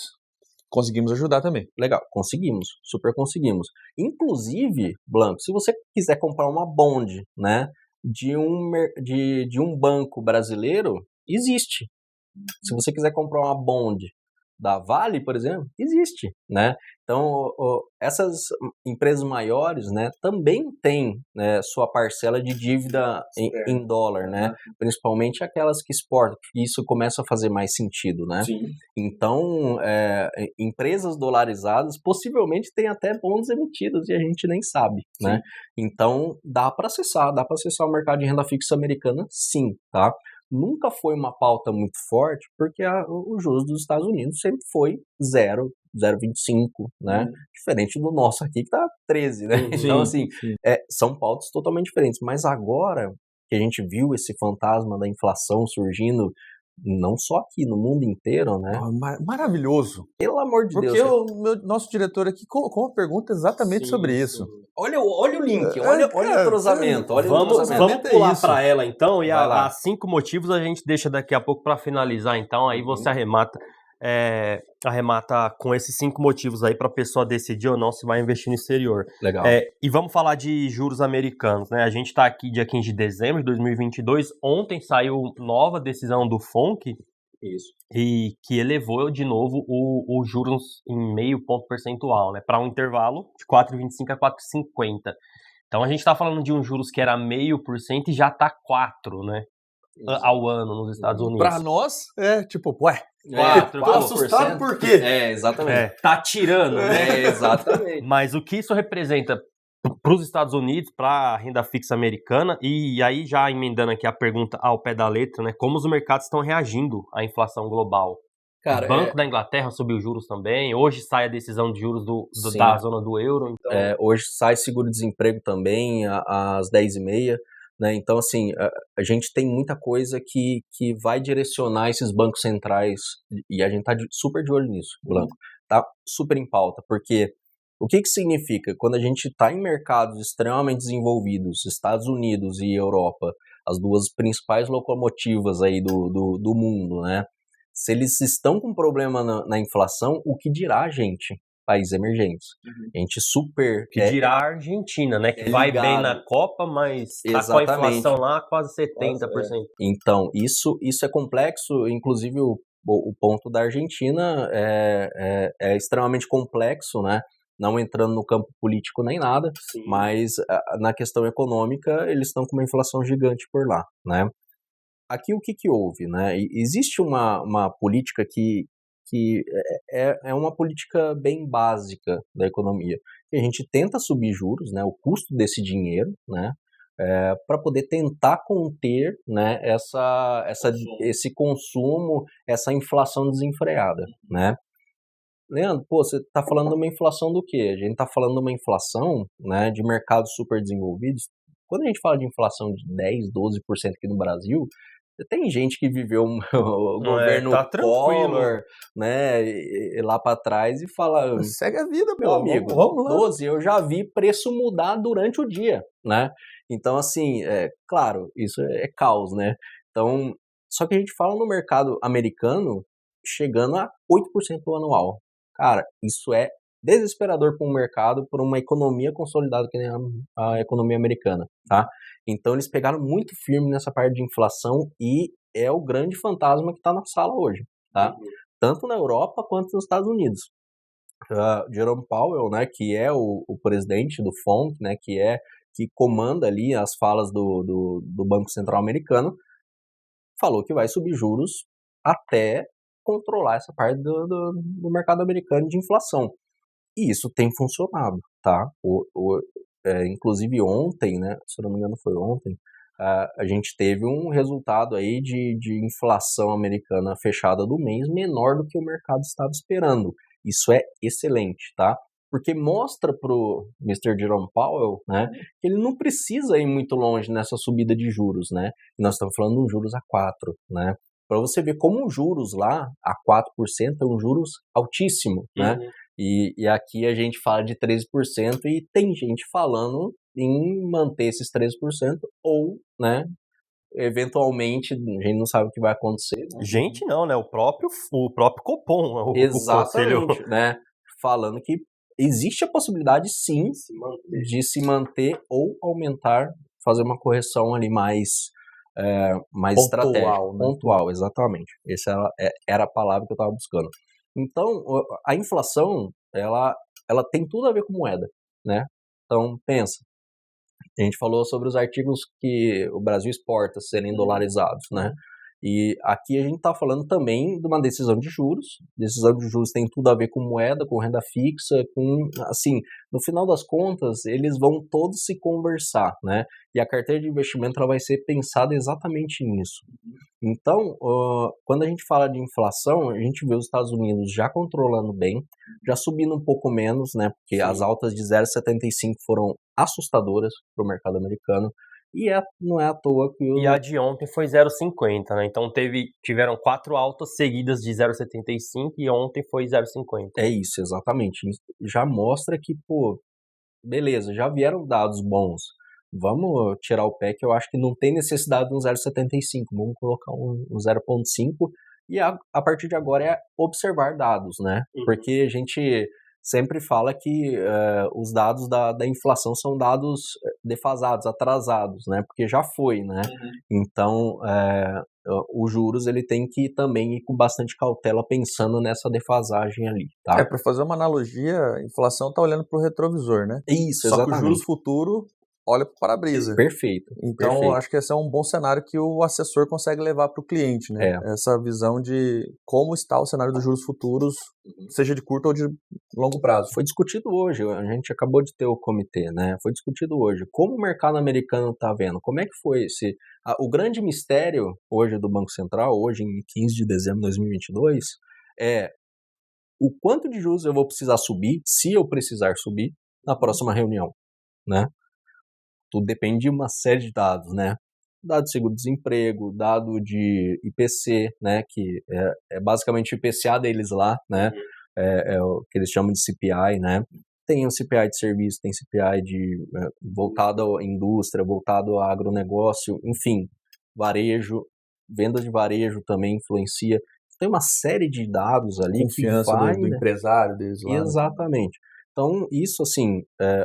Conseguimos ajudar também. Legal, conseguimos, super conseguimos. Inclusive, Blanco, se você quiser comprar uma bond, né, de um banco brasileiro, existe. Se você quiser comprar uma bond da Vale, por exemplo, existe, né? Então, essas empresas maiores, né, também têm, né, sua parcela de dívida em dólar, né? Principalmente aquelas que exportam, isso começa a fazer mais sentido, né? Sim. Então, empresas dolarizadas possivelmente têm até bonds emitidos e a gente nem sabe, né? Então, dá para acessar o mercado de renda fixa americana, sim, tá? nunca foi uma pauta muito forte, porque os juros dos Estados Unidos sempre foi 0,25, né? Diferente do nosso aqui, que tá 13, né? Então, assim, são pautas totalmente diferentes. Mas agora que a gente viu esse fantasma da inflação surgindo, não só aqui, no mundo inteiro, né? Maravilhoso. Pelo amor de Porque Deus. Porque o nosso diretor aqui colocou uma pergunta exatamente sobre isso. Olha o link, olha o cruzamento. Vamos pular para ela, então, e as 5 motivos a gente deixa daqui a pouco para finalizar, então, aí você arremata com esses 5 motivos aí para a pessoa decidir ou não se vai investir no exterior. Legal. E vamos falar de juros americanos, né? A gente está aqui dia 15 de dezembro de 2022. Ontem saiu nova decisão do FONC. Isso. E que elevou de novo os juros em meio ponto percentual, né? Para um intervalo de 4,25 a 4,50. Então a gente está falando de um juros que era 0,5% e já está 4%, né? Ao ano nos Estados Unidos. Para nós, tipo, ué. 4%. Tô assustado por quê? Exatamente. Tá tirando, né? Exatamente. Mas o que isso representa para os Estados Unidos, para a renda fixa americana, e aí já emendando aqui a pergunta ao pé da letra, né? Como os mercados estão reagindo à inflação global? Cara, o Banco da Inglaterra subiu juros também. Hoje sai a decisão de juros da zona do euro. Então... hoje sai seguro-desemprego também às 10h30. Né? Então, assim, a gente tem muita coisa que vai direcionar esses bancos centrais, e a gente tá super de olho nisso, Blanco. Tá super em pauta, porque o que significa? Quando a gente está em mercados extremamente desenvolvidos, Estados Unidos e Europa, as duas principais locomotivas aí do mundo, né? Se eles estão com problema na inflação, o que dirá a gente? Países emergentes. A gente super... Que dirá a Argentina, né? Que vai bem na Copa, mas tá com a inflação lá quase 70%. Então, isso é complexo, inclusive o ponto da Argentina é extremamente complexo, né? Não entrando no campo político nem nada, mas na questão econômica eles estão com uma inflação gigante por lá, né? Aqui o que houve, né? Existe uma política que é uma política bem básica da economia. A gente tenta subir juros, né? O custo desse dinheiro, né? Para poder tentar conter, né? Esse consumo, essa inflação desenfreada, né? Leandro, você está falando de uma inflação do quê? A gente está falando de uma inflação, né, de mercados super desenvolvidos. Quando a gente fala de inflação de 10%, 12% aqui no Brasil, tem gente que viveu o governo Collor, né, lá para trás e fala... Segue a vida, meu amigo, vamos lá. 12, eu já vi preço mudar durante o dia, né? Então, assim, claro, isso é caos, né? Então, só que a gente fala no mercado americano chegando a 8% anual. Cara, isso é desesperador para um mercado, para uma economia consolidada que nem a economia americana, tá? Então eles pegaram muito firme nessa parte de inflação e é o grande fantasma que está na sala hoje, tá? Tanto na Europa quanto nos Estados Unidos. Jerome Powell, né, que é o presidente do FONC, né, que comanda ali as falas do Banco Central americano, falou que vai subir juros até controlar essa parte do mercado americano de inflação. E isso tem funcionado, tá? Inclusive ontem, né? Se eu não me engano foi ontem, a gente teve um resultado aí de inflação americana fechada do mês menor do que o mercado estava esperando. Isso é excelente, tá? Porque mostra pro Mr. Jerome Powell, né, que ele não precisa ir muito longe nessa subida de juros, né? E nós estamos falando de um juros a 4%, né? Para você ver como os juros lá, a 4%, é um juros altíssimo, né? E aqui a gente fala de 13% e tem gente falando em manter esses 13% ou, né, eventualmente, a gente não sabe o que vai acontecer. Né? Gente não, né? O próprio Copom. Exatamente, né? Falando que existe a possibilidade, sim, de se manter ou aumentar, fazer uma correção ali mais estratégica. Né? Pontual, exatamente. Essa era a palavra que eu estava buscando. Então, a inflação, ela tem tudo a ver com moeda, né? Então, pensa. A gente falou sobre os artigos que o Brasil exporta serem dolarizados, né? E aqui a gente está falando também de uma decisão de juros. Decisão de juros tem tudo a ver com moeda, com renda fixa, com, assim, no final das contas, eles vão todos se conversar, né? E a carteira de investimento ela vai ser pensada exatamente nisso. Então, quando a gente fala de inflação, a gente vê os Estados Unidos já controlando bem, já subindo um pouco menos, né? Porque Sim. as altas de 0,75 foram assustadoras para o mercado americano. E não é à toa que E a de ontem foi 0,50, né? Então tiveram 4 altas seguidas de 0,75 e ontem foi 0,50. É isso, exatamente. Já mostra que, pô, beleza, já vieram dados bons. Vamos tirar o pé, que eu acho que não tem necessidade de um 0,75. Vamos colocar um 0,5. E a partir de agora é observar dados, né? Porque a gente sempre fala que os dados da inflação são dados defasados, atrasados, né? Porque já foi, né? Então, os juros ele tem que também ir com bastante cautela pensando nessa defasagem ali, tá? Para fazer uma analogia, a inflação está olhando para o retrovisor, né? Isso, Só exatamente. que o juros futuro olha para o para-brisa. Perfeito. Então, perfeito. acho que esse é um bom cenário que o assessor consegue levar para o cliente, né? Essa visão de como está o cenário dos juros futuros, seja de curto ou de longo prazo. Foi discutido hoje, a gente acabou de ter o comitê, né? Foi discutido hoje. Como o mercado americano está vendo? Como é que foi esse... O grande mistério hoje do Banco Central, hoje em 15 de dezembro de 2022, é o quanto de juros eu vou precisar subir, se eu precisar subir, na próxima reunião, né? Tudo depende de uma série de dados, né? Dado de seguro-desemprego, dado de IPC, né? Que é basicamente o IPCA deles lá, né? É o que eles chamam de CPI, né? Tem o CPI de serviço, tem CPI voltado à indústria, voltado ao agronegócio, enfim, varejo, venda de varejo também influencia. Tem uma série de dados ali Confiança que vai... do empresário deles lá. Exatamente. Então, isso, assim,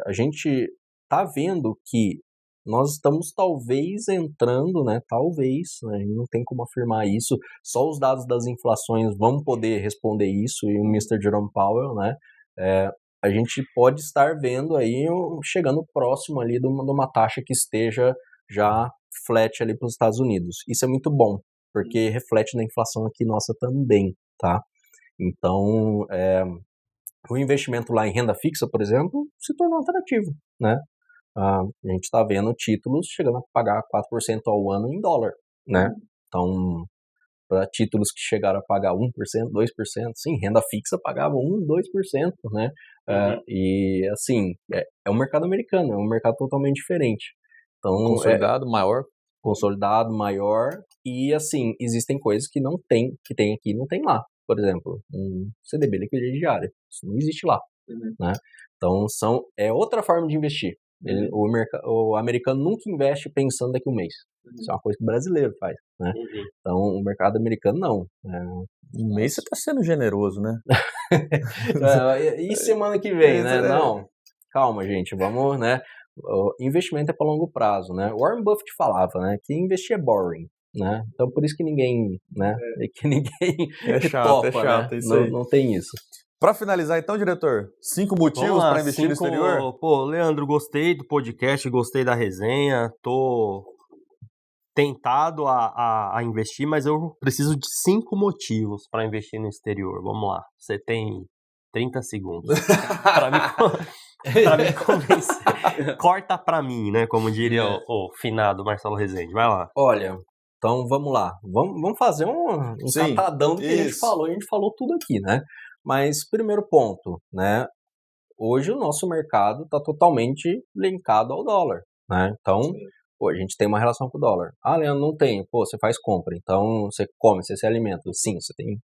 a gente tá vendo que nós estamos talvez entrando, né? Talvez, né, a gente não tem como afirmar isso. Só os dados das inflações vão poder responder isso, e o Mr. Jerome Powell, né? A gente pode estar vendo aí, chegando próximo ali de uma taxa que esteja já flat ali para os Estados Unidos. Isso é muito bom, porque reflete na inflação aqui nossa também, tá? Então, o investimento lá em renda fixa, por exemplo, se tornou atrativo, né? A gente está vendo títulos chegando a pagar 4% ao ano em dólar, né? Então, para títulos que chegaram a pagar 1%, 2%, sim, renda fixa pagava 1%, 2%, né? E, assim, é um mercado americano, é um mercado totalmente diferente. Então, consolidado, maior. Consolidado, maior, e, assim, existem coisas que não tem, que tem aqui e não tem lá. Por exemplo, um CDB liquidez diária, isso não existe lá, né? Então, é outra forma de investir. O americano nunca investe pensando daqui a um mês. Isso é uma coisa que o brasileiro faz, né? Então, o mercado americano não. Um mês você está sendo generoso, né? E semana que vem, né? Não, calma, gente, vamos, né? O investimento é para longo prazo, né? Warren Buffett falava, né? Que investir é boring, né? Então, por isso que ninguém, né? Que ninguém topa, chato, né? Isso aí. Não tem isso. Para finalizar então, diretor, 5 motivos para investir no exterior? Pô, Leandro, gostei do podcast, gostei da resenha, tô tentado a investir, mas eu preciso de 5 motivos para investir no exterior. Vamos lá, você tem 30 segundos para me convencer. Corta para mim, né, como diria o finado Marcelo Rezende. Vai lá. Olha, então vamos lá. Vamos fazer um catadão do que a gente falou. A gente falou tudo aqui, né? Mas, primeiro ponto, né? Hoje o nosso mercado está totalmente linkado ao dólar, né? Então, pô, a gente tem uma relação com o dólar. Ah, Leandro, não tem. Pô, você faz compra, então você come, você se alimenta. Sim, você tem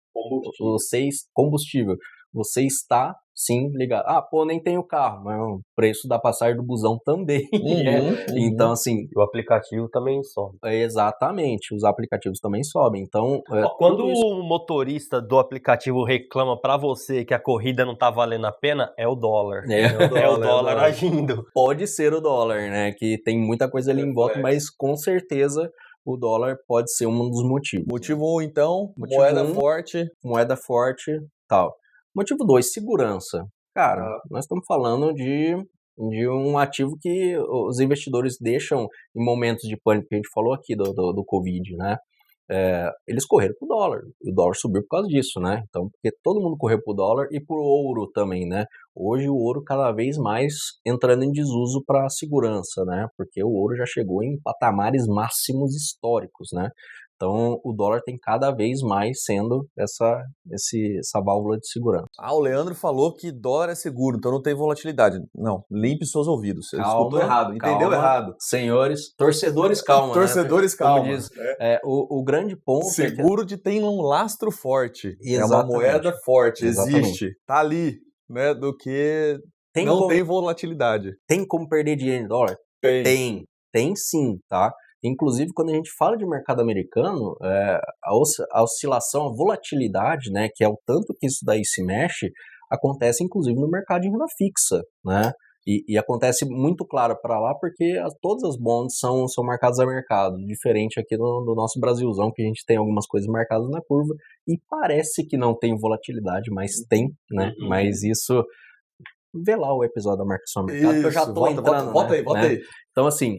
combustível. Você está, sim, ligado. Ah, pô, nem tem o carro, mas o preço da passagem do busão também. Então, assim... O aplicativo também sobe. Exatamente, os aplicativos também sobem. Então, quando o motorista do aplicativo reclama pra você que a corrida não tá valendo a pena, é o dólar. É o dólar agindo. Pode ser o dólar, né? Que tem muita coisa ali em volta, mas com certeza o dólar pode ser um dos motivos. Motivo 1, então, moeda forte, tal. Motivo 2, segurança. Cara, nós estamos falando de um ativo que os investidores deixam em momentos de pânico, que a gente falou aqui do Covid, né? eles correram pro dólar, e o dólar subiu por causa disso, né? Então, porque todo mundo correu pro dólar e pro ouro também, né? Hoje o ouro cada vez mais entrando em desuso para segurança, né? Porque o ouro já chegou em patamares máximos históricos, né? Então, o dólar tem cada vez mais sendo essa válvula de segurança. O Leandro falou que dólar é seguro, então não tem volatilidade. Não, limpe seus ouvidos. Você Calma, escutou errado, entendeu errado. Senhores, torcedores, calma. Torcedores, né? calma. Como diz, o grande ponto seguro de tem um lastro forte. Exatamente. É uma moeda forte, Exatamente. existe. Tá ali, né? Do que tem volatilidade. Tem como perder dinheiro em dólar? Tem sim, tá? Inclusive, quando a gente fala de mercado americano, a oscilação, a volatilidade, né, que é o tanto que isso daí se mexe, acontece inclusive no mercado de renda fixa, né? E acontece muito claro para lá porque todas as bonds são marcadas a mercado, diferente aqui do nosso Brasilzão, que a gente tem algumas coisas marcadas na curva e parece que não tem volatilidade, mas tem, né? Mas isso... Vê lá o episódio da marcação a mercado, que eu já tô entrando, volta aí. Então, assim,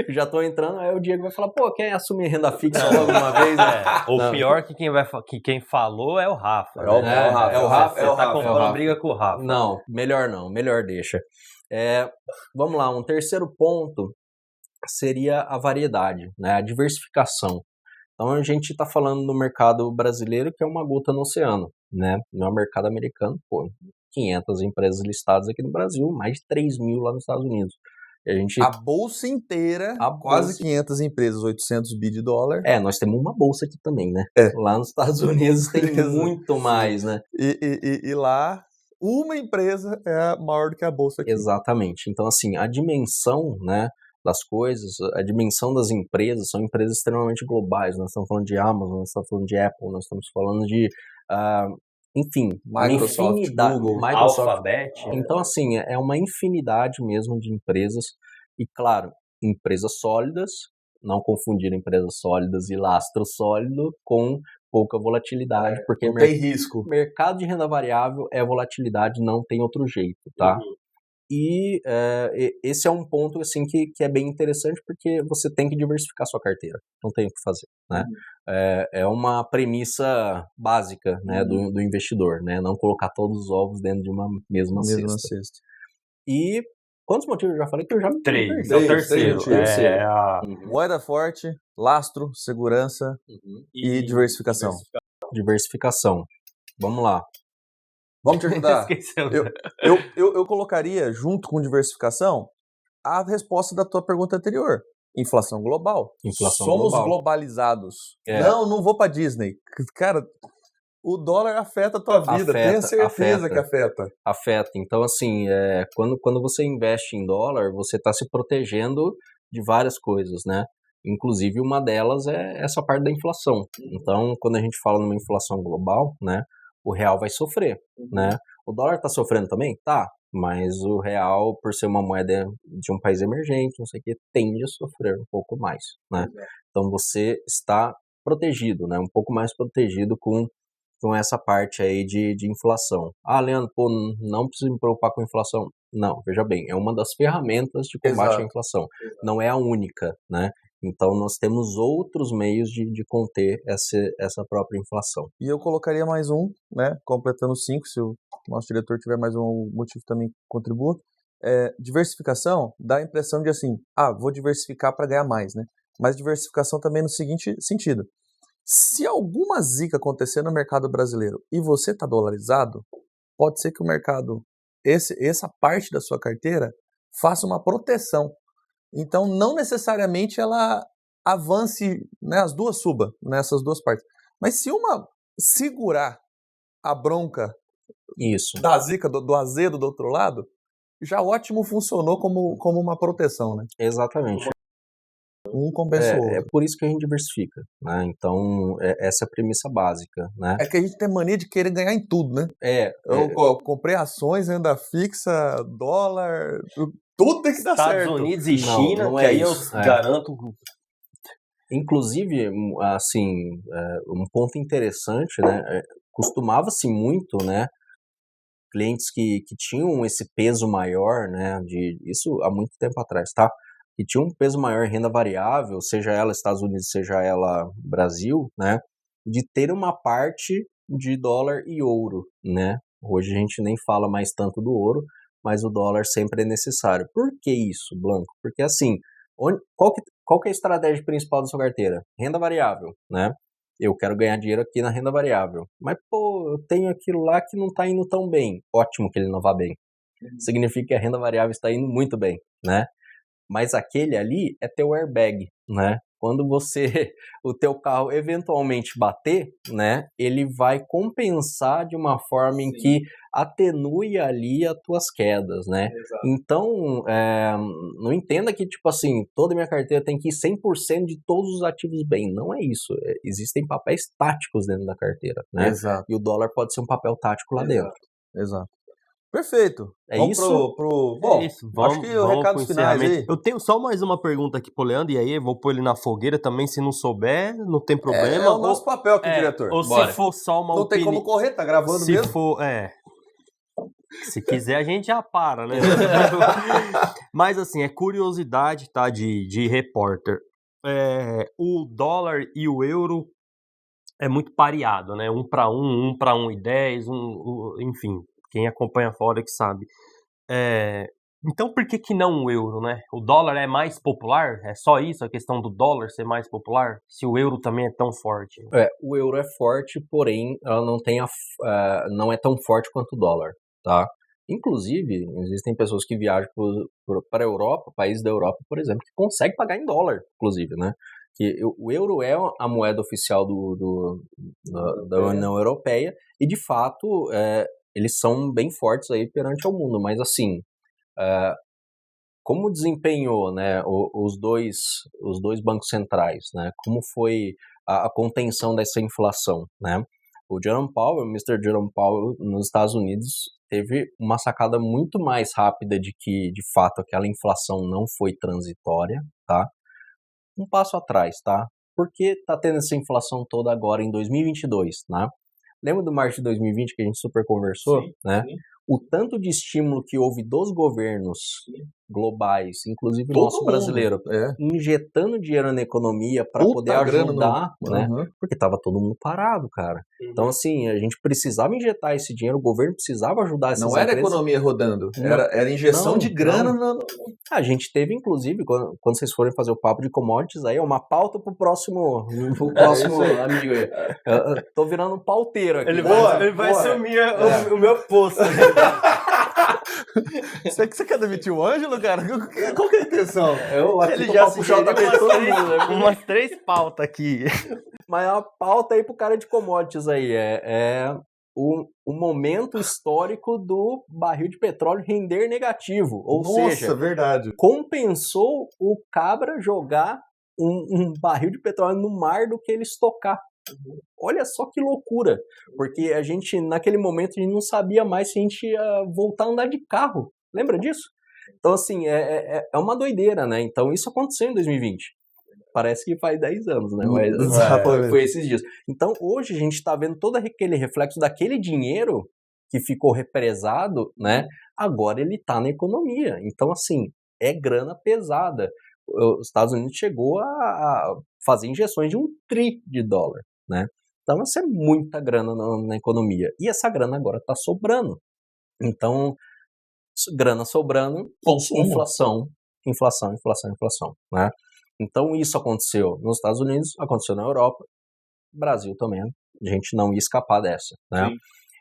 eu já tô entrando, aí o Diego vai falar, pô, quer assumir renda fixa alguma vez? O pior que quem falou é o Rafa. É o Rafa. Você tá comprando briga com o Rafa. Não, melhor deixa. Vamos lá, um terceiro ponto seria a variedade, né, a diversificação. Então, a gente está falando do mercado brasileiro, que é uma gota no oceano, né? No mercado americano, 500 empresas listadas aqui no Brasil, mais de 3 mil lá nos Estados Unidos. A bolsa inteira, quase 500 empresas, 800 bi de dólar. Nós temos uma bolsa aqui também, né? Lá nos Estados Unidos tem muito mais, né? E lá, uma empresa é maior do que a bolsa aqui. Exatamente. Então, assim, a dimensão, né, das coisas, a dimensão das empresas, são empresas extremamente globais. Nós estamos falando de Amazon, nós estamos falando de Apple, nós estamos falando de... enfim, Microsoft, infinidade, Google, Alphabet. Então, assim, é uma infinidade mesmo de empresas. E, claro, empresas sólidas, não confundir empresas sólidas e lastro sólido com pouca volatilidade, porque não tem risco. Mercado de renda variável é volatilidade, não tem outro jeito, tá? E esse é um ponto assim, que é bem interessante, porque você tem que diversificar sua carteira, não tem o que fazer, né? É uma premissa básica, né, do investidor, né? Não colocar todos os ovos dentro de uma mesma cesta. E quantos motivos eu já falei que eu já... 3, é o terceiro. Moeda forte, lastro, segurança e diversificação. Diversificação. Vamos lá. Vamos te ajudar. Eu colocaria, junto com diversificação, a resposta da tua pergunta anterior. Inflação global. Somos globalizados. Não vou pra Disney. Cara, o dólar afeta a tua vida. Tenha certeza que afeta. Afeta. Então, assim, quando você investe em dólar, você está se protegendo de várias coisas, né? Inclusive, uma delas é essa parte da inflação. Então, quando a gente fala numa inflação global, né, o real vai sofrer, né? O dólar está sofrendo também? Tá, mas o real, por ser uma moeda de um país emergente, não sei o que, tende a sofrer um pouco mais, né? Então você está protegido, né? Um pouco mais protegido com essa parte aí de inflação. Leandro, não preciso me preocupar com inflação. Não, veja bem, é uma das ferramentas de combate à inflação. Não é a única, né? Então, nós temos outros meios de conter essa própria inflação. E eu colocaria mais um, né, completando 5, se o nosso diretor tiver mais um motivo também contribua. Diversificação dá a impressão de assim, vou diversificar para ganhar mais, né? Mas diversificação também no seguinte sentido. Se alguma zica acontecer no mercado brasileiro e você está dolarizado, pode ser que o mercado, essa parte da sua carteira, faça uma proteção. Então, não necessariamente ela avance, né, as duas suba nessas duas partes. Mas se uma segurar a bronca da zica, do azedo do outro lado, já ótimo funcionou como uma proteção, né? Exatamente. Um compensa o outro. É por isso que a gente diversifica, né? Então, essa é a premissa básica, né? É que a gente tem mania de querer ganhar em tudo, né? Eu comprei ações, renda fixa, dólar... Tudo tem que dar certo. Estados Unidos e China, que aí eu garanto... Inclusive, assim, um ponto interessante, né? Costumava-se muito, né? Clientes que tinham esse peso maior, né? Isso há muito tempo atrás, tá? que tinha um peso maior em renda variável, seja ela Estados Unidos, seja ela Brasil, né, de ter uma parte de dólar e ouro, né? Hoje a gente nem fala mais tanto do ouro, mas o dólar sempre é necessário. Por que isso, Blanco? Porque assim, qual que é a estratégia principal da sua carteira? Renda variável, né? Eu quero ganhar dinheiro aqui na renda variável. Mas, pô, eu tenho aquilo lá que não está indo tão bem. Ótimo que ele não vá bem. Significa que a renda variável está indo muito bem, né? Mas aquele ali é teu airbag, né? Quando o teu carro eventualmente bater, né? Ele vai compensar de uma forma em que atenue ali as tuas quedas, né? Exato. Então, não entenda que, tipo assim, toda minha carteira tem que ir 100% de todos os ativos bem. Não é isso. Existem papéis táticos dentro da carteira, né? Exato. E o dólar pode ser um papel tático lá dentro. Exato. Perfeito. É vamos isso? Bom, É isso. Vamos, acho que o recados finais aí. Eu tenho só mais uma pergunta aqui pro Leandro, e aí eu vou pôr ele na fogueira também, se não souber, não tem problema. É o nosso papel aqui, diretor. Ou Bora. se for só uma Não tem como correr, tá gravando se mesmo. Se quiser, a gente já para, né? Mas assim, é curiosidade, tá? De repórter. O dólar e o euro é muito pareado, né? 1 para 1,10, enfim, quem acompanha fora que sabe. Então por que não o euro, né? O dólar é mais popular? É só isso, a questão do dólar ser mais popular? Se o euro também é tão forte? O euro é forte, porém ela não é tão forte quanto o dólar, tá? Inclusive, existem pessoas que viajam para a Europa, países da Europa, por exemplo, que conseguem pagar em dólar, inclusive, né? Que o euro é a moeda oficial da União Europeia e, de fato, eles são bem fortes aí perante ao mundo, mas assim, como desempenhou, né, os dois bancos centrais, né? Como foi a contenção dessa inflação, né? O Jerome Powell, o Mr. Jerome Powell, nos Estados Unidos, teve uma sacada muito mais rápida de que, de fato, aquela inflação não foi transitória, tá? Um passo atrás, tá? Por que tá tendo essa inflação toda agora em 2022, né? Lembra do março de 2020 que a gente super conversou, né? Sim. O tanto de estímulo que houve dos governos globais, inclusive o nosso brasileiro, injetando dinheiro na economia para poder ajudar, né? Porque tava todo mundo parado, cara. Então, assim, a gente precisava injetar esse dinheiro, o governo precisava ajudar essas empresas. Não era economia rodando, era injeção de grana. A gente teve, inclusive, quando vocês forem fazer o papo de commodities, aí é uma pauta pro próximo amigo aí. Eu tô virando um pauteiro aqui. Ele vai assumir o meu posto. Você quer demitir o Ângelo, cara? Qual que é a intenção? Ele já puxou umas 3 pautas aqui. Mas a pauta aí pro cara de commodities aí o momento histórico do barril de petróleo render negativo. Ou seja, verdade. Compensou o cabra jogar um barril de petróleo no mar do que ele estocar. Olha só que loucura, porque a gente, naquele momento, a gente não sabia mais se a gente ia voltar a andar de carro. Lembra disso? Então, assim, é uma doideira, né? Então, isso aconteceu em 2020. Parece que faz 10 anos, né? Mas foi esses dias. Então, hoje, a gente está vendo todo aquele reflexo daquele dinheiro que ficou represado, né? Agora ele está na economia. Então, assim, é grana pesada. Os Estados Unidos chegou a fazer injeções de $1 trilhão, né? Então, essa é muita grana na economia. E essa grana agora está sobrando. Então, grana sobrando, inflação, né? Então, isso aconteceu nos Estados Unidos, aconteceu na Europa, Brasil também. A gente não ia escapar dessa, né? Sim.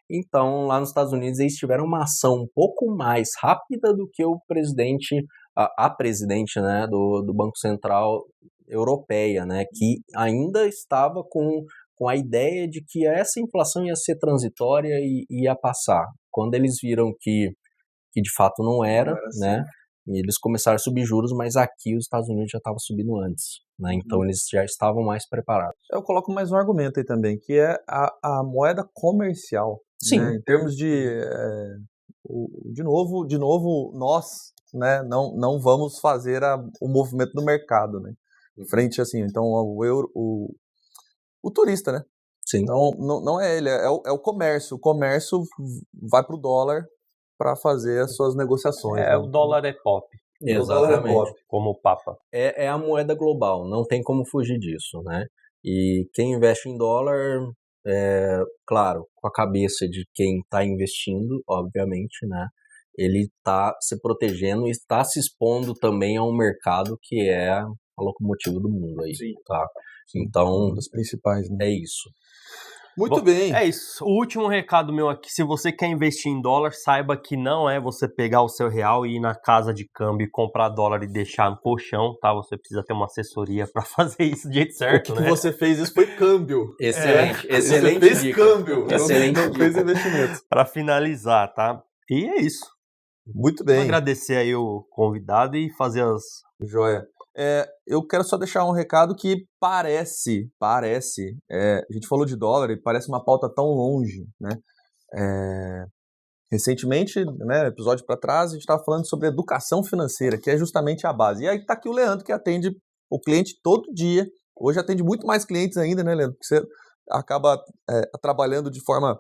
Então, lá nos Estados Unidos, eles tiveram uma ação um pouco mais rápida do que o presidente, a presidente, né, do Banco Central Europeia, né, que ainda estava com a ideia de que essa inflação ia ser transitória e ia passar. Quando eles viram que de fato não era, né, e eles começaram a subir juros, mas aqui os Estados Unidos já estavam subindo antes, né, então eles já estavam mais preparados. Eu coloco mais um argumento aí também, que é a moeda comercial. Sim. Né, em termos de novo, nós, né, não vamos fazer o movimento do mercado, né, frente assim, então o turista, né, sim. Então não é ele, é o comércio vai pro dólar para fazer as suas negociações. O dólar é pop. Exatamente. Como o Papa. É a moeda global, não tem como fugir disso, né? E quem investe em dólar, claro, com a cabeça de quem está investindo, obviamente, né? Ele está se protegendo e está se expondo também a um mercado que é a locomotiva do mundo aí, Sim. tá? Então, Um dos principais, né? é isso. Muito bem. É isso. O último recado meu aqui, se você quer investir em dólar, saiba que não é você pegar o seu real e ir na casa de câmbio e comprar dólar e deixar no colchão, tá? Você precisa ter uma assessoria para fazer isso do jeito certo, O que né? você fez isso foi câmbio. Excelente, excelente Você fez dica. câmbio, Excelente não fez dica. investimento. Para finalizar, tá? E é isso. Muito Vou bem. agradecer aí o convidado e fazer as... Joia. Eu quero só deixar um recado que parece, a gente falou de dólar e parece uma pauta tão longe, né? Recentemente, né, episódio para trás, a gente estava falando sobre educação financeira, que é justamente a base. E aí está aqui o Leandro, que atende o cliente todo dia. Hoje atende muito mais clientes ainda, né, Leandro? Porque você acaba trabalhando de forma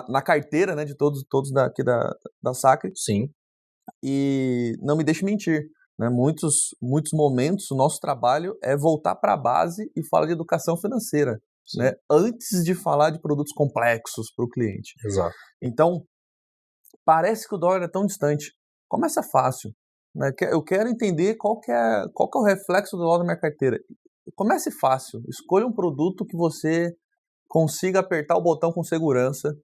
na carteira, né, de todos daqui da Sacre. Sim. E não me deixe mentir, né? Muitos momentos o nosso trabalho é voltar para a base e falar de educação financeira, né? Antes de falar de produtos complexos para o cliente. Exato. Então, parece que o dólar é tão distante. Começa fácil, né? Eu quero entender qual que é o reflexo do dólar na minha carteira. Comece fácil. Escolha um produto que você consiga apertar o botão com segurança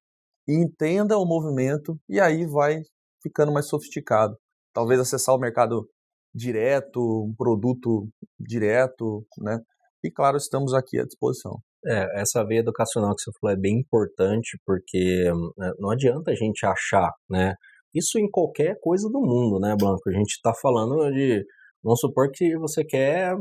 e entenda o movimento, e aí vai ficando mais sofisticado. Talvez acessar o mercado direto, um produto direto, né? E claro, estamos aqui à disposição. Essa veia educacional que você falou é bem importante, porque não adianta a gente achar, né? Isso em qualquer coisa do mundo, né, Blanco? A gente está falando de, vamos supor que você quer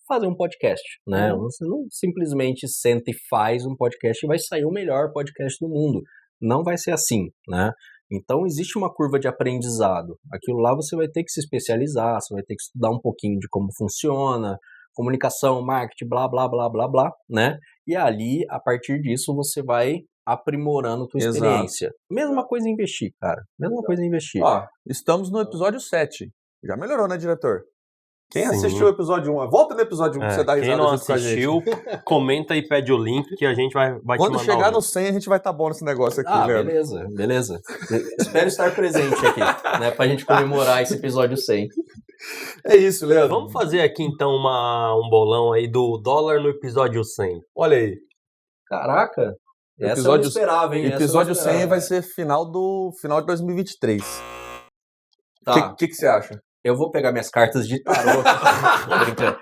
fazer um podcast, né? Você não simplesmente senta e faz um podcast e vai sair o melhor podcast do mundo. Não vai ser assim, né? Então, existe uma curva de aprendizado. Aquilo lá você vai ter que se especializar, você vai ter que estudar um pouquinho de como funciona, comunicação, marketing, blá, blá, blá, blá, blá, né? E ali, a partir disso, você vai aprimorando a tua experiência. Mesma coisa em investir, cara. Mesma coisa em investir. Ó, estamos no episódio 7. Já melhorou, né, diretor? Quem Sim. assistiu o episódio 1, volta no episódio 1 pra você dar risada Quem não junto com a gente. assistiu, comenta e pede o link que a gente vai te mandar. Quando chegar no 100, a gente vai estar bom nesse negócio aqui, Leandro. Beleza. Espero estar presente aqui, né, pra gente comemorar esse episódio 100. É isso, Leandro. Vamos fazer aqui, então, um bolão aí do dólar no episódio 100. Olha aí. Caraca. Essa Episódio, eu não esperava, hein? Episódio 100 vai ser final de 2023. Tá. O que você acha? Eu vou pegar minhas cartas de tarô. Tô brincando.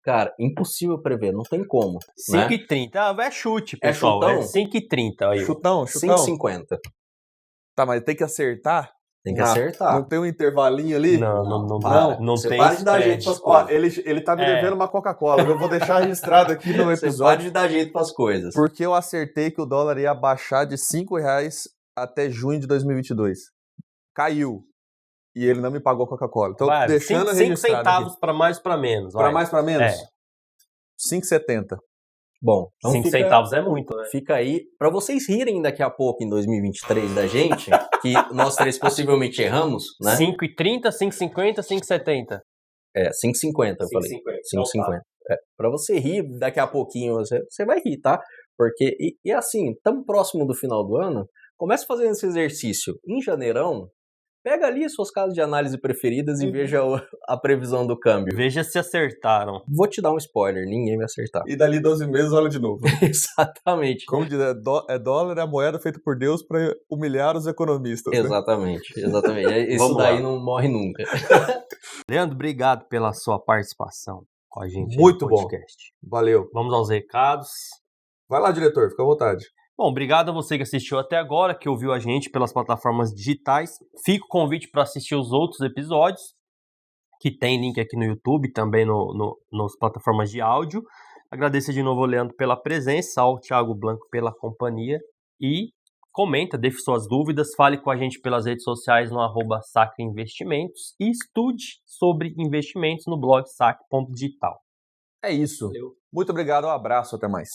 Cara, impossível prever, não tem como. 5h30. É chute, pessoal. É 5h30 aí. Chutão. 5,50. Tá, mas tem que acertar? Tem que acertar. Não tem um intervalinho ali? Não Você tem. para de dar jeito pras coisas. Ó, ele tá me devendo uma Coca-Cola. Eu vou deixar registrado aqui no Você para episódio. de dar jeito pras coisas. Porque eu acertei que o dólar ia baixar de R$5 até junho de 2022. Caiu. E ele não me pagou Coca-Cola. Então, deixando 5 registrado centavos para mais para menos. Para mais para menos? É. 5,70. Bom, então 5 centavos é muito, né? Fica aí, para vocês rirem daqui a pouco, em 2023, da gente, que nós três possivelmente erramos, né? 5,30, 5,50, 5,70. 5,50 eu falei. 5,50. Para você rir daqui a pouquinho, você vai rir, tá? Porque, e assim, tão próximo do final do ano, comece fazendo esse exercício. Em janeirão, pega ali suas casas de análise preferidas e veja a previsão do câmbio. Veja se acertaram. Vou te dar um spoiler, ninguém vai acertar. E dali 12 meses, olha de novo. Exatamente. Como diz, dólar é a moeda feita por Deus para humilhar os economistas. Exatamente. Isso daí não morre nunca. Leandro, obrigado pela sua participação com a gente Muito no podcast. Bom. Valeu. Vamos aos recados. Vai lá, diretor, fica à vontade. Bom, obrigado a você que assistiu até agora, que ouviu a gente pelas plataformas digitais. Fica o convite para assistir os outros episódios, que tem link aqui no YouTube, também nas plataformas de áudio. Agradeço de novo ao Leandro pela presença, ao Thiago Blanco pela companhia. E comenta, deixe suas dúvidas, fale com a gente pelas redes sociais no @sacreinvestimentos e estude sobre investimentos no blog sac.digital. É isso. Muito obrigado, um abraço, até mais.